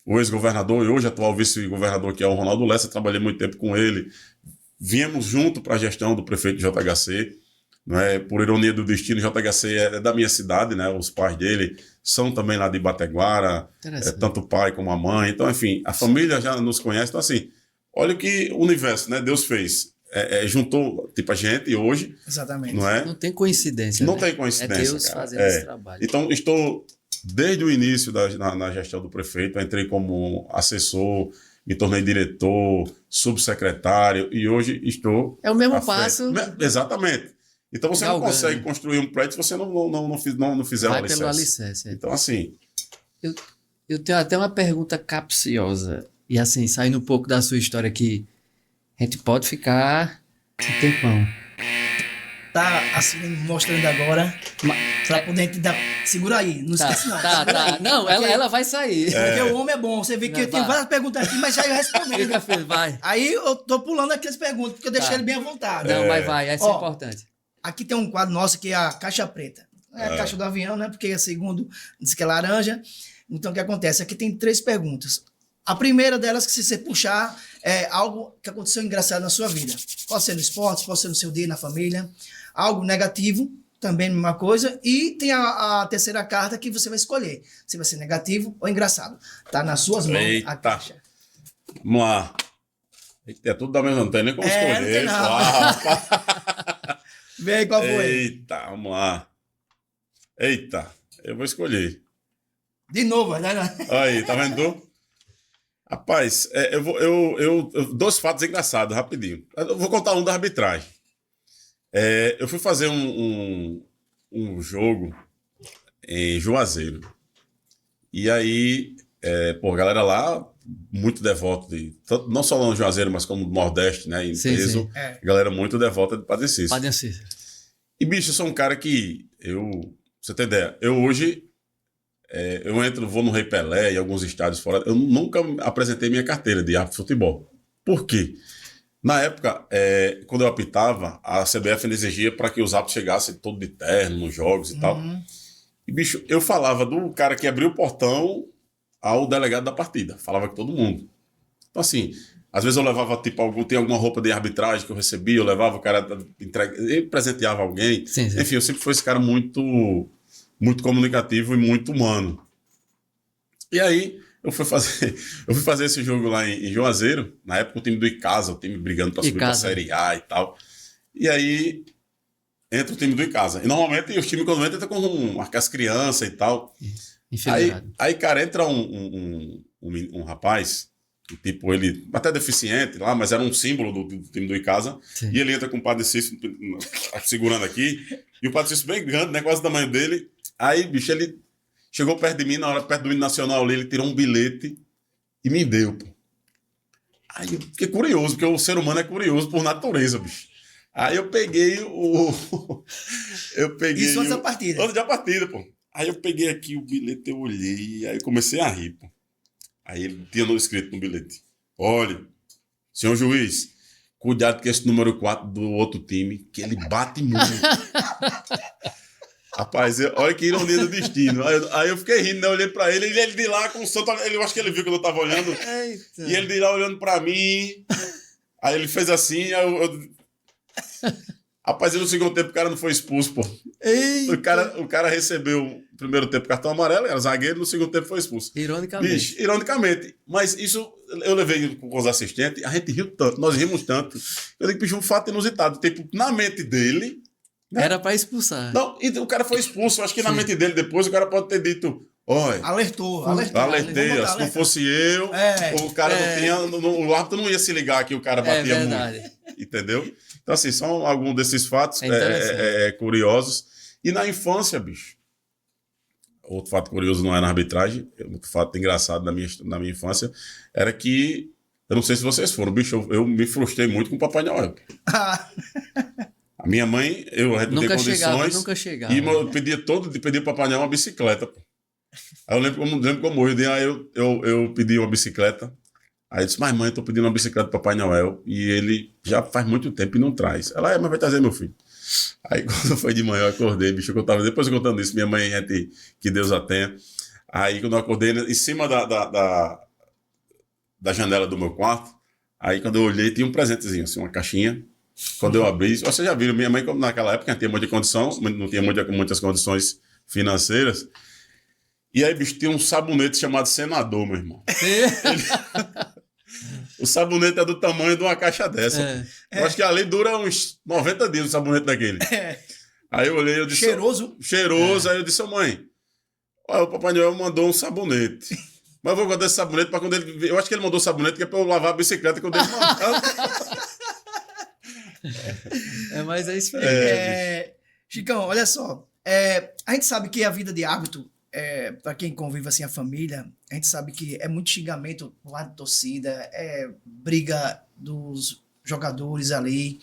ex-governador e hoje atual vice-governador, que é o Ronaldo Lessa. Trabalhei muito tempo com ele. Viemos junto para a gestão do prefeito de JHC. Não é? Por ironia do destino, JHC é da minha cidade, né? Os pais dele são também lá de Bateguara, tanto o pai como a mãe. Então, enfim, a família já nos conhece. Então, assim, olha o que o universo, né? Deus fez. Juntou tipo a gente hoje. Exatamente. Não é? Não tem coincidência. Não né? tem coincidência. É Deus fazendo esse trabalho. Então, estou desde o início na gestão do prefeito. Entrei como assessor, me tornei diretor, subsecretário e hoje estou. É o mesmo passo. Exatamente. Então você não consegue construir um prédio se você não fizer o alicerce. Vai pelo alicerce. Então, assim. Eu tenho até uma pergunta capciosa. E assim, saindo um pouco da sua história aqui, a gente pode ficar um tempão. Tá assim, mostrando agora. Pra poder dar. Segura aí, não esquece não. Tá. Não, ela vai sair. Porque o homem é bom. Você vê que eu tenho várias perguntas aqui, mas já eu respondi. Vai. Aí eu tô pulando aqui as perguntas, porque eu deixei ele bem à vontade. Não, mas vai, essa é importante. Aqui tem um quadro nosso que é a caixa preta. É a caixa do avião, né? Porque segundo diz que é laranja. Então, o que acontece? Aqui tem 3 perguntas. A primeira delas, que se você puxar, é algo que aconteceu engraçado na sua vida. Pode ser no esporte, pode ser no seu dia, na família. Algo negativo, também a mesma coisa. E tem a terceira carta que você vai escolher. Se vai ser negativo ou engraçado. Tá nas suas mãos a caixa. Vamos lá. É tudo da mesma, não tem nem como escolher. Não tem Vê aí qual foi. Eita, vamos lá. Eita, eu vou escolher. De novo, né? Aí, tá vendo tu? Rapaz, dois fatos engraçados, rapidinho. Eu vou contar um da arbitragem. Eu fui fazer um jogo em Juazeiro. E aí, a galera lá, muito devota, não só no Juazeiro, mas como no Nordeste, né? Em peso, galera muito devota de Padre Cícero. Padre Cícero. E, bicho, eu sou um cara que você tem ideia, eu hoje vou no Rei Pelé e alguns estádios fora, eu nunca apresentei minha carteira de árbitro de futebol. Por quê? Na época, quando eu apitava, a CBF exigia para que os árbitros chegassem todo de terno nos jogos e tal. E, bicho, eu falava do cara que abriu o portão ao delegado da partida. Falava com todo mundo. Então, assim, às vezes eu levava, tem alguma roupa de arbitragem que eu recebia, eu levava o cara, ele presenteava alguém. Sim. Enfim, eu sempre fui esse cara muito, muito comunicativo e muito humano. E aí, eu fui fazer esse jogo lá em Juazeiro, na época o time do Icasa, o time brigando para subir para a Série A e tal. E aí, entra o time do Icasa. E normalmente os times, quando entram, com as crianças e tal. Aí, cara, entra um rapaz, tipo, ele até deficiente lá, mas era um símbolo do time do Icasa. Sim. E ele entra com o Padre Cícero segurando aqui. E o Padre Cícero bem grande, né, quase o tamanho dele. Aí, bicho, ele chegou perto de mim, na hora, perto do hino nacional ali, ele tirou um bilhete e me deu, pô. Aí eu fiquei curioso, porque o ser humano é curioso por natureza, bicho. Aí eu peguei Isso antes da partida. Antes da partida, pô. Aí eu peguei aqui o bilhete, eu olhei, aí eu comecei a rir, pô. Aí ele tinha escrito no bilhete: olha, senhor juiz, cuidado com esse número 4 do outro time, que ele bate muito. Rapaz, olha que ironia do destino. Aí eu fiquei rindo, né? Eu olhei pra ele, e ele de lá com o santo. Eu acho que ele viu que eu tava olhando. Eita. E ele de lá olhando pra mim. Aí ele fez assim, Rapaz, e no segundo tempo o cara não foi expulso, pô. Eita. O cara recebeu o primeiro tempo cartão amarelo, era zagueiro, no segundo tempo foi expulso. Ironicamente. Bicho, ironicamente. Mas isso, eu levei com os assistentes, a gente riu tanto, nós rimos tanto. Eu digo, bicho, um fato inusitado. Tipo, na mente dele... Né? Era pra expulsar. Não, e o cara foi expulso. Eu acho que na mente dele depois o cara pode ter dito... Olha, alertei, se não fosse eu, o cara não tinha... O árbitro não ia se ligar que o cara batia muito. Entendeu? Então, assim, são alguns desses fatos curiosos. E na infância, bicho, outro fato curioso não é na arbitragem, outro fato engraçado na minha infância, era que, eu não sei se vocês foram, bicho, eu me frustrei muito com o Papai Noel. A minha mãe, a gente não tinha condições. Nunca chegava. E eu pedia pro Papai Noel uma bicicleta, pô. Aí eu lembro como hoje, aí eu pedi uma bicicleta. Aí eu disse, mas mãe, eu tô pedindo uma bicicleta pro Papai Noel. E ele já faz muito tempo e não traz. Ela, mas vai trazer, meu filho. Aí quando foi de manhã eu acordei, bicho, depois eu contando isso, minha mãe, que Deus a tenha. Aí quando eu acordei, em cima da janela do meu quarto, aí quando eu olhei, tinha um presentezinho, assim, uma caixinha. Quando eu abri, vocês já viram, minha mãe, como naquela época não tinha muita condição, não tinha muitas condições financeiras. E aí, bicho, tinha um sabonete chamado Senador, meu irmão. O sabonete é do tamanho de uma caixa dessa. Eu acho que ali dura uns 90 dias o sabonete daquele. Aí eu olhei, eu disse... Cheiroso. Aí eu disse, mãe, olha, o Papai Noel mandou um sabonete. Mas eu vou guardar esse sabonete para quando ele... Eu acho que ele mandou o sabonete que é para eu lavar a bicicleta quando ele mandar. Mas é isso mesmo. Chicão, olha só. A gente sabe que a vida de árbitro, para quem convive assim a família, a gente sabe que é muito xingamento lá de torcida, briga dos jogadores ali.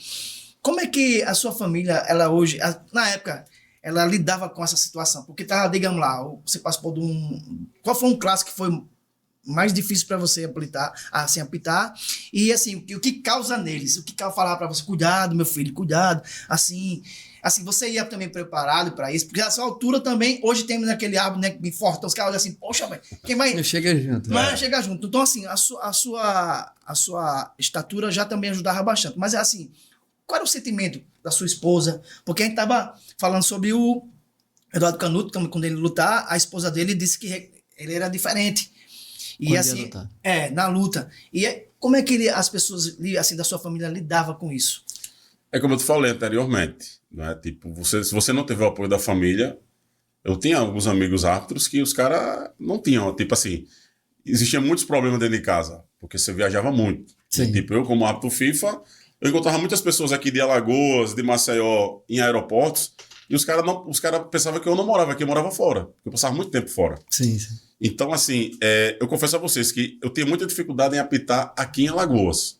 Como é que a sua família, ela hoje, na época, ela lidava com essa situação? Porque tá, digamos lá, você passou por qual foi um clássico que foi mais difícil para você apitar, e assim, o que causa neles, o que falar para você, cuidado, meu filho, cuidado, assim, você ia também preparado para isso, porque a sua altura também, hoje temos aquele árbitro, né, bem forte, então os caras olham assim, poxa, velho, quem vai... Chega junto. Chega junto, então assim, a sua estatura já também ajudava bastante, mas é assim, qual era o sentimento da sua esposa? Porque a gente tava falando sobre o Eduardo Canuto, quando ele lutar, a esposa dele disse que ele era diferente. E assim, na luta. E como é que as pessoas assim, da sua família lidavam com isso? É como eu te falei anteriormente, né? Tipo, se você não teve o apoio da família, eu tinha alguns amigos árbitros que os caras não tinham, tipo assim, existiam muitos problemas dentro de casa, porque você viajava muito. E, tipo, eu como árbitro FIFA, eu encontrava muitas pessoas aqui de Alagoas, de Maceió, em aeroportos, e os caras pensavam que eu não morava aqui, eu morava fora, porque eu passava muito tempo fora. Sim. Então, assim, eu confesso a vocês que eu tenho muita dificuldade em apitar aqui em Alagoas.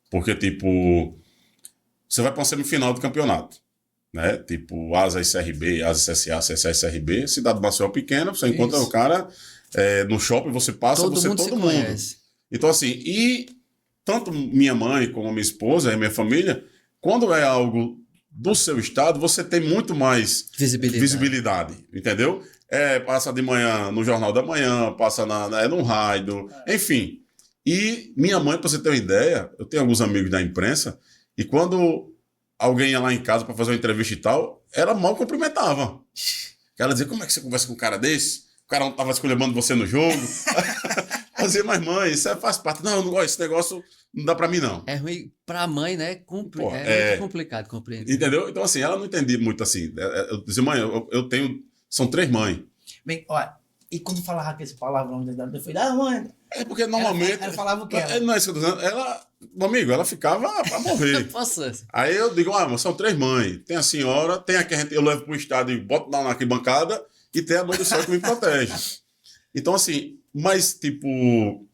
Porque, tipo, você vai para uma semifinal do campeonato, né? Tipo, Asa e CRB, Asa e CSA, CSA e CRB, cidade do Maceió pequena, você encontra o cara no shopping, você passa, todo mundo. Conhece. Então, assim, e tanto minha mãe como minha esposa e minha família, quando é algo do seu estado, você tem muito mais visibilidade, entendeu? Passa de manhã no Jornal da Manhã, passa no rádio, enfim. E minha mãe, para você ter uma ideia, eu tenho alguns amigos da imprensa, e quando alguém ia lá em casa para fazer uma entrevista e tal, ela mal cumprimentava. Ela dizia, como é que você conversa com um cara desse? O cara não estava esculhambando você no jogo. Eu dizia, mas mãe, isso faz parte. Não, esse negócio não dá para mim, não. É ruim para a mãe, né? Muito complicado compreender. Entendeu? Então, assim, ela não entendia muito assim. Eu dizia, mãe, eu tenho... São 3 mães. Bem, olha, e quando falava com esse palavrão, eu falei, mãe... Porque normalmente... Ela falava o quê? Não é isso que eu tô dizendo. Meu amigo, ela ficava pra morrer. Aí eu digo, mas são 3 mães. Tem a senhora, tem a que eu levo pro estádio e boto na arquibancada, e tem a mãe do céu que me protege. Então, assim, mas, tipo,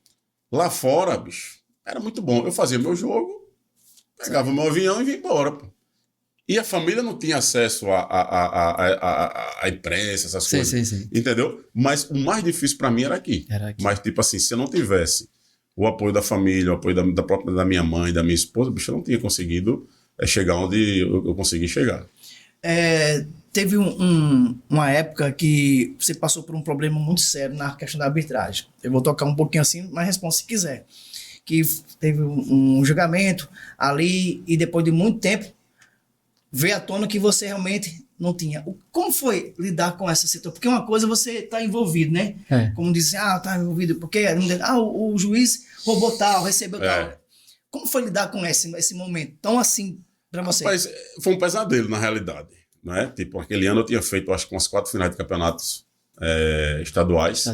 lá fora, bicho, era muito bom. Eu fazia meu jogo, pegava o meu avião e vinha embora, pô. E a família não tinha acesso à imprensa, essas coisas. Sim. Entendeu? Mas o mais difícil para mim era aqui. Mas, tipo assim, se eu não tivesse o apoio da família, o apoio da minha mãe, da minha esposa, bicho, eu não tinha conseguido chegar onde eu consegui chegar. Teve uma época que você passou por um problema muito sério na questão da arbitragem. Eu vou tocar um pouquinho assim, mas responde se quiser. Que teve um julgamento ali e depois de muito tempo veio à tona que você realmente não tinha. Como foi lidar com essa situação? Porque uma coisa você está envolvido, né? Como dizer, tá envolvido porque o juiz roubou tal, recebeu tal. Como foi lidar com esse momento tão assim para você? Rapaz, foi um pesadelo na realidade, né? Tipo, aquele ano eu tinha feito acho que umas 4 finais de campeonatos estaduais.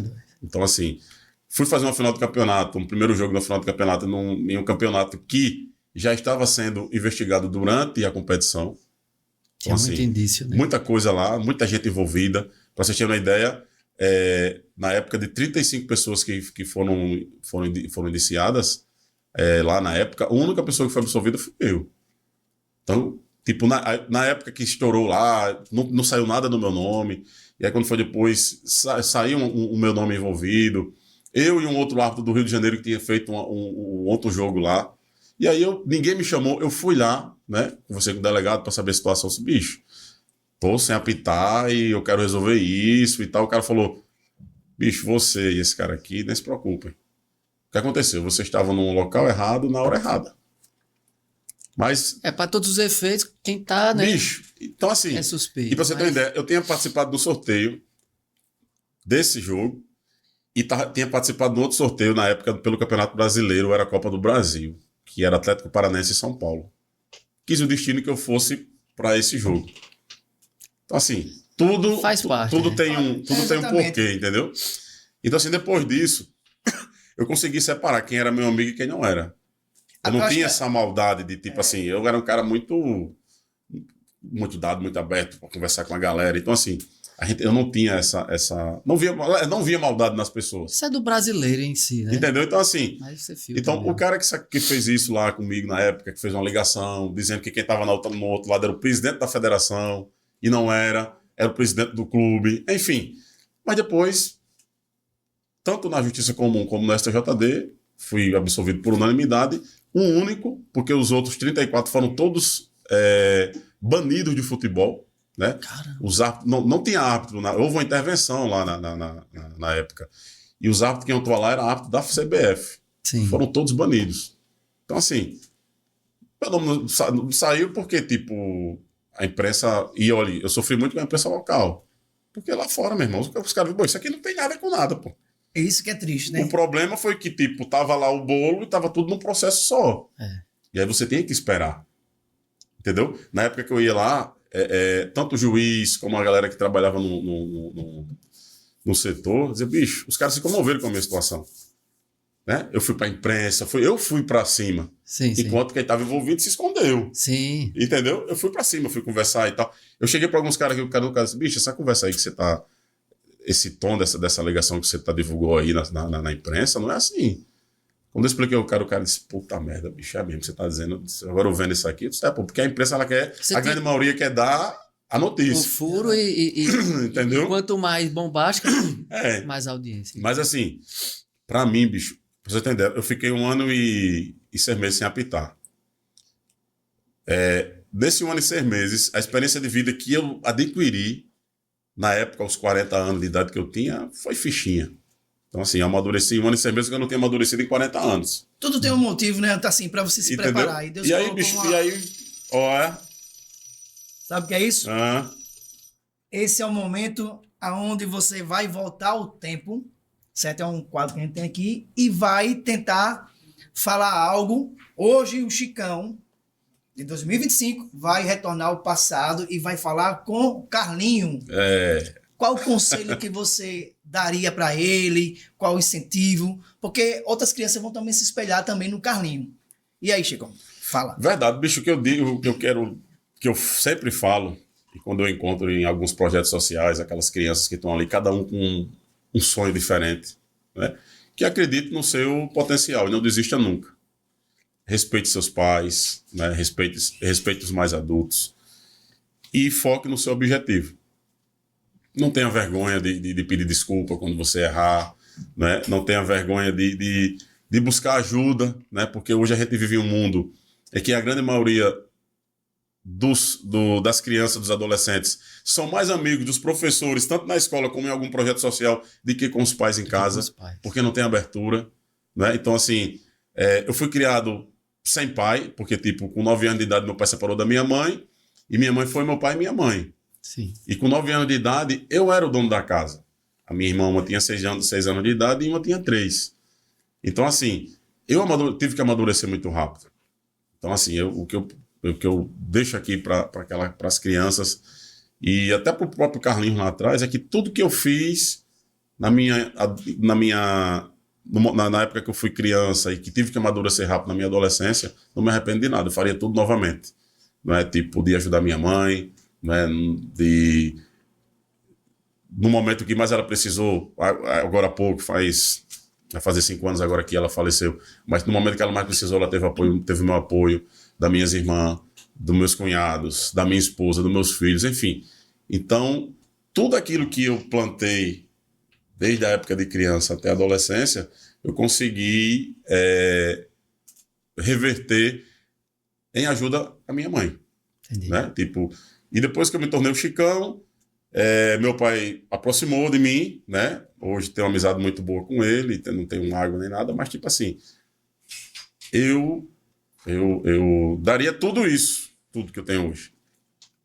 Então assim, fui fazer uma final de campeonato, um primeiro jogo na final de campeonato em um campeonato que já estava sendo investigado durante a competição. Tinha muito indício, né? Muita coisa lá, muita gente envolvida. Para vocês terem uma ideia, na época de 35 pessoas que foram indiciadas, lá na época, a única pessoa que foi absolvida fui eu. Então, tipo, na época que estourou lá, não saiu nada no meu nome. E aí, quando foi depois, saiu o meu nome envolvido. Eu e um outro árbitro do Rio de Janeiro que tinha feito um outro jogo lá. E aí, ninguém me chamou, eu fui lá, né? Conversei com o delegado para saber a situação. Eu disse, bicho, tô sem apitar e eu quero resolver isso e tal. O cara falou, bicho, você e esse cara aqui, nem se preocupem. O que aconteceu? Vocês estavam no local errado, na hora errada. Mas... para todos os efeitos, quem tá, né? Bicho, então assim... É suspeito. E pra você ter uma ideia, eu tinha participado do sorteio desse jogo e tinha participado de outro sorteio na época pelo Campeonato Brasileiro, era a Copa do Brasil, que era Atlético Paranaense e São Paulo. Quis o destino que eu fosse para esse jogo. Então assim, tudo faz parte, tudo né? tem um porquê, entendeu? Então assim, depois disso, eu consegui separar quem era meu amigo e quem não era. Eu não tinha essa maldade de tipo assim, eu era um cara muito dado, muito aberto para conversar com a galera. Então assim, eu não tinha não via maldade nas pessoas. Isso é do brasileiro em si, né? Entendeu? Então assim, então o cara que fez isso lá comigo na época, que fez uma ligação dizendo que quem estava no outro lado era o presidente da federação e não era o presidente do clube, enfim. Mas depois, tanto na Justiça Comum como no STJD, fui absolvido por unanimidade, um único, porque os outros 34 foram todos banidos de futebol, né? Os árbitros, não tinha árbitro, houve uma intervenção lá na época. E os árbitros que iam atuar lá eram árbitros da CBF. Sim. Foram todos banidos. Então, assim, meu nome saiu porque, tipo, a imprensa... E olha, eu sofri muito com a imprensa local. Porque lá fora, meu irmão, os caras dizem, isso aqui não tem nada com nada, pô. É isso que é triste, né? O problema foi que, tipo, tava lá o bolo e tava tudo num processo só. E aí você tinha que esperar. Entendeu? Na época que eu ia lá, tanto o juiz como a galera que trabalhava no setor, dizia, bicho, os caras se comoveram com a minha situação. Né? Eu fui pra imprensa, eu fui pra cima. Sim, enquanto quem tava envolvido se escondeu. Sim. Entendeu? Eu fui pra cima, fui conversar e tal. Eu cheguei pra alguns caras que o cara disse, bicho, essa conversa aí que você tá... Esse tom dessa alegação que você divulgou aí na imprensa, não é assim. Quando eu expliquei o cara disse, puta merda, bicho, é mesmo que você tá dizendo. Agora eu vendo isso aqui, eu disse, porque a imprensa, ela quer, grande maioria quer dar a notícia. O furo entendeu? E quanto mais bombástica, mais audiência. Mas assim, pra mim, bicho, pra você entender, eu fiquei 1 ano e 6 meses sem apitar. Nesse 1 ano e 6 meses, a experiência de vida que eu adquiri, na época, aos 40 anos de idade que eu tinha, foi fichinha. Então, assim, eu amadureci 1 ano e 6 meses que eu não tinha amadurecido em 40 anos. Tudo tem um motivo, né? Tá assim, pra você se preparar. E aí, bicho, ó. Sabe o que é isso? Esse é o momento onde você vai voltar ao tempo, certo? É um quadro que a gente tem aqui, e vai tentar falar algo. Hoje, o Chicão, de 2025, vai retornar ao passado e vai falar com o Carlinho. Qual o conselho que você daria para ele? Qual o incentivo? Porque outras crianças vão também se espelhar também no Carlinho. E aí, Chico? Fala. Verdade, bicho, o que eu digo, que eu sempre falo, e quando eu encontro em alguns projetos sociais, aquelas crianças que estão ali, cada um com um sonho diferente, né? Que acredite no seu potencial e não desista nunca. Respeite seus pais, né? Respeite os mais adultos e foque no seu objetivo. Não tenha vergonha de pedir desculpa quando você errar, né? Não tenha vergonha de de buscar ajuda, né? Porque hoje a gente vive em um mundo em que a grande maioria das crianças, dos adolescentes, são mais amigos dos professores, tanto na escola como em algum projeto social, do que com os pais em casa, porque não tem abertura, né? Então, assim, eu fui criado sem pai, porque, tipo, com 9 anos de idade, meu pai separou da minha mãe, e minha mãe foi meu pai e minha mãe. Sim. E com 9 anos de idade, eu era o dono da casa. A minha irmã, uma tinha 6 anos de idade e uma tinha 3. Então, assim, eu tive que amadurecer muito rápido. Então, assim, o que eu deixo aqui para as crianças e até para o próprio Carlinhos lá atrás é que tudo que eu fiz na época que eu fui criança e que tive que amadurecer rápido na minha adolescência, não me arrependo de nada, eu faria tudo novamente. Não é? Tipo, de ajudar minha mãe, né? No momento que mais ela precisou, agora há pouco, vai fazer 5 anos agora que ela faleceu, mas no momento que ela mais precisou, ela teve meu apoio, das minhas irmãs, dos meus cunhados, da minha esposa, dos meus filhos, enfim. Então, tudo aquilo que eu plantei desde a época de criança até a adolescência, eu consegui reverter em ajuda à minha mãe. Entendi. Né? Tipo, e depois que eu me tornei o Chicão, meu pai aproximou de mim, né? Hoje tenho uma amizade muito boa com ele, não tenho mágoa nem nada, mas tipo assim, eu daria tudo isso, tudo que eu tenho hoje,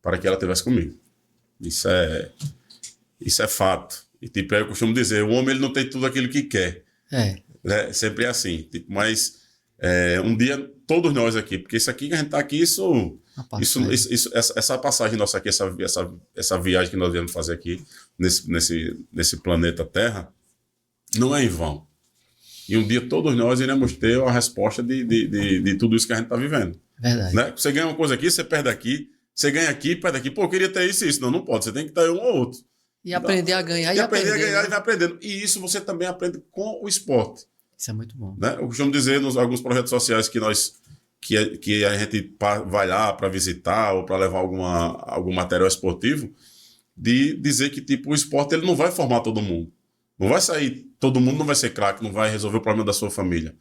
para que ela estivesse comigo. Isso é fato. E tipo, eu costumo dizer, o homem ele não tem tudo aquilo que quer. Né? Sempre é assim. Tipo, mas um dia, todos nós aqui, porque isso aqui que a gente está aqui, essa passagem nossa aqui, essa viagem que nós viemos fazer aqui, nesse planeta Terra, não é em vão. E um dia todos nós iremos ter a resposta de tudo isso que a gente está vivendo. Verdade. Né? Você ganha uma coisa aqui, você perde aqui. Você ganha aqui, perde aqui. Pô, eu queria ter isso e isso. Não pode. Você tem que ter um ou outro. E aprender a ganhar e aprender a ganhar, né? e vai aprendendo. E isso você também aprende com o esporte. Isso é muito bom. Né? Eu costumo dizer nos alguns projetos sociais que a gente vai lá para visitar ou para levar algum material esportivo, de dizer que tipo, o esporte ele não vai formar todo mundo. Não vai sair, todo mundo não vai ser craque, não vai resolver o problema da sua família.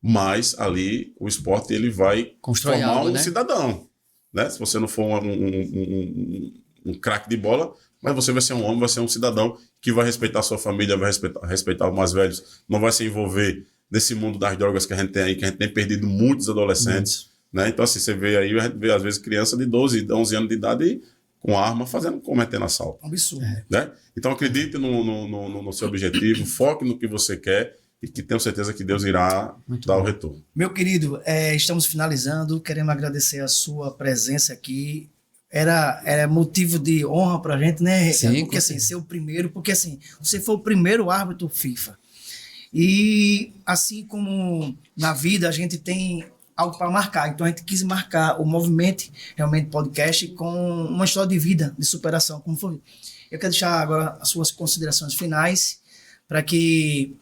Mas ali o esporte ele vai constrói formar algo, um né? cidadão. Né? Se você não for um craque de bola, mas você vai ser um homem, vai ser um cidadão que vai respeitar a sua família, vai respeitar os mais velhos, não vai se envolver nesse mundo das drogas que a gente tem aí, que a gente tem perdido muitos adolescentes. Né? Então, assim, você vê aí, a gente vê às vezes criança de 12, 11 anos de idade com arma cometendo assalto. Absurdo. Né? Então, acredite no seu objetivo, foque no que você quer e que tenho certeza que Deus irá dar o retorno. Meu querido, estamos finalizando. Queremos agradecer a sua presença aqui. Era motivo de honra pra gente, né? Sim, porque assim, ser o primeiro, porque assim, você foi o primeiro árbitro FIFA. E assim como na vida a gente tem algo para marcar, então a gente quis marcar o Movimento realmente podcast com uma história de vida, de superação, como foi. Eu quero deixar agora as suas considerações finais para que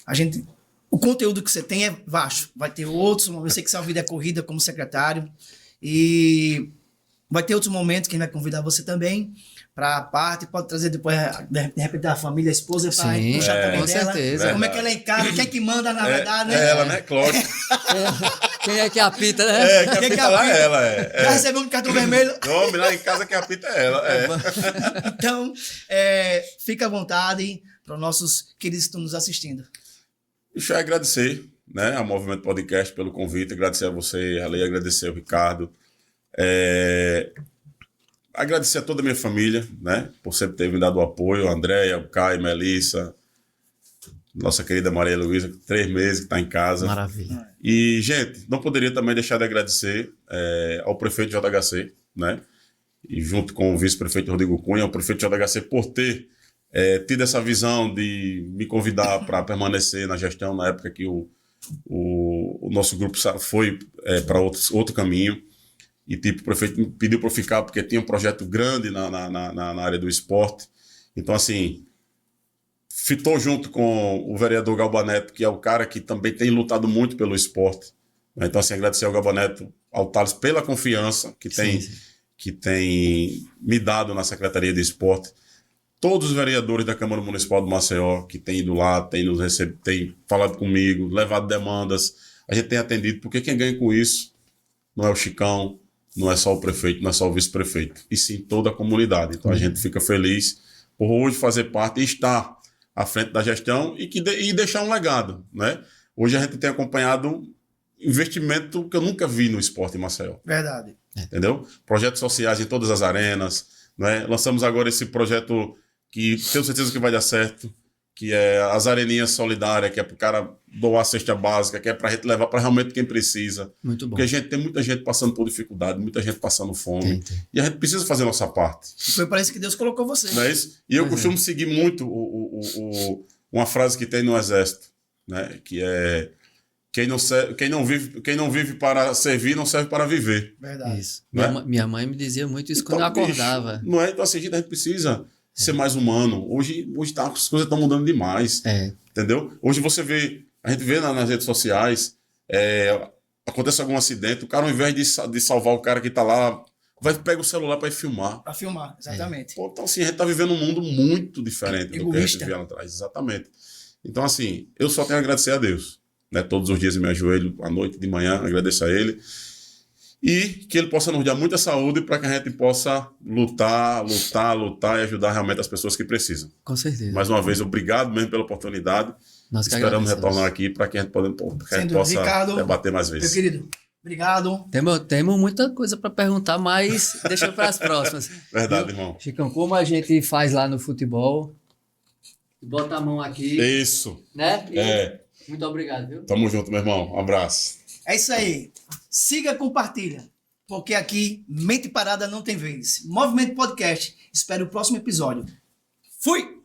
a gente... O conteúdo que você tem é vasto, vai ter outros momentos, eu sei que sua vida é corrida como secretário e vai ter outros momentos que a gente vai convidar você também para a parte, pode trazer depois, de repente, a família, a esposa, para puxar também com dela. certeza. Como é que ela é em casa, quem é que manda, na verdade, né? É ela, né? Clóvis. Quem é que apita, né? Quem apita lá é ela. Já recebeu um cartão vermelho? Homem, lá em casa quem apita é ela. Então, fica à vontade para os nossos queridos que estão nos assistindo. Deixa eu agradecer, né, ao Movimento Podcast pelo convite, agradecer a você, a Lei, agradecer ao Ricardo, agradecer a toda a minha família, né, por sempre ter me dado o apoio, a Andréia, o Caio, Melissa, nossa querida Maria Luísa, 3 meses que está em casa. Maravilha. E, gente, não poderia também deixar de agradecer ao prefeito JHC, né, e junto com o vice-prefeito Rodrigo Cunha, o prefeito JHC por ter tido essa visão de me convidar para permanecer na gestão na época que o nosso grupo foi para outro caminho. E tipo, o prefeito me pediu para eu ficar porque tinha um projeto grande na área do esporte. Então, assim, fitou junto com o vereador Galba Neto, que é o cara que também tem lutado muito pelo esporte. Então, assim, agradecer ao Galba Neto, ao Thales, pela confiança que tem me dado na Secretaria de Esporte. todos os vereadores da Câmara Municipal do Maceió que têm ido lá, têm falado comigo, levado demandas, a gente tem atendido, porque quem ganha com isso não é o Chicão, não é só o prefeito, não é só o vice-prefeito, e sim toda a comunidade. Então a gente fica feliz por hoje fazer parte e estar à frente da gestão e deixar um legado, né? Hoje a gente tem acompanhado investimento que eu nunca vi no esporte em Maceió. Verdade. Entendeu? Projetos sociais em todas as arenas, né? Lançamos agora esse projeto que tenho certeza que vai dar certo, que é as areninhas solidárias, que é para o cara doar cesta básica, que é para a gente levar para realmente quem precisa. Muito bom. Porque tem muita gente passando por dificuldade, muita gente passando fome. Tem. E a gente precisa fazer a nossa parte. Foi para isso que Deus colocou você. Não é isso? E eu Pois costumo seguir muito uma frase que tem no Exército, né? Que é quem não vive para servir, não serve para viver. Verdade. Isso. Né? Minha mãe me dizia muito isso quando eu Então, acordava. bicho, não é? Então, assim, a gente precisa ser mais humano. Hoje as coisas estão mudando demais. Entendeu? Hoje a gente vê nas redes sociais, acontece algum acidente, o cara, ao invés de salvar o cara que está lá, pega o celular para ir filmar. Para filmar, exatamente. Pô, então, assim, a gente está vivendo um mundo muito diferente do que a gente Egoísta. vivia lá atrás. Exatamente. Então, assim, eu só tenho a agradecer a Deus. Né? Todos os dias eu me ajoelho, à noite, de manhã, agradeço a Ele. E que Ele possa nos dar muita saúde para que a gente possa lutar e ajudar realmente as pessoas que precisam. Com certeza. Mais uma vez, obrigado mesmo pela oportunidade. Nós que Esperamos agradecemos. retornar aqui para que a gente possa Ricardo, debater mais meu vezes. querido, obrigado. Temos muita coisa para perguntar, mas deixa para as próximas. Verdade, irmão. Chicão, como a gente faz lá no futebol, bota a mão aqui, Isso. né? É. Muito obrigado, viu? Tamo junto, meu irmão. Um abraço. É isso aí. Siga, compartilha. Porque aqui, mente parada não tem vez. Movimento Podcast. Espero o próximo episódio. Fui!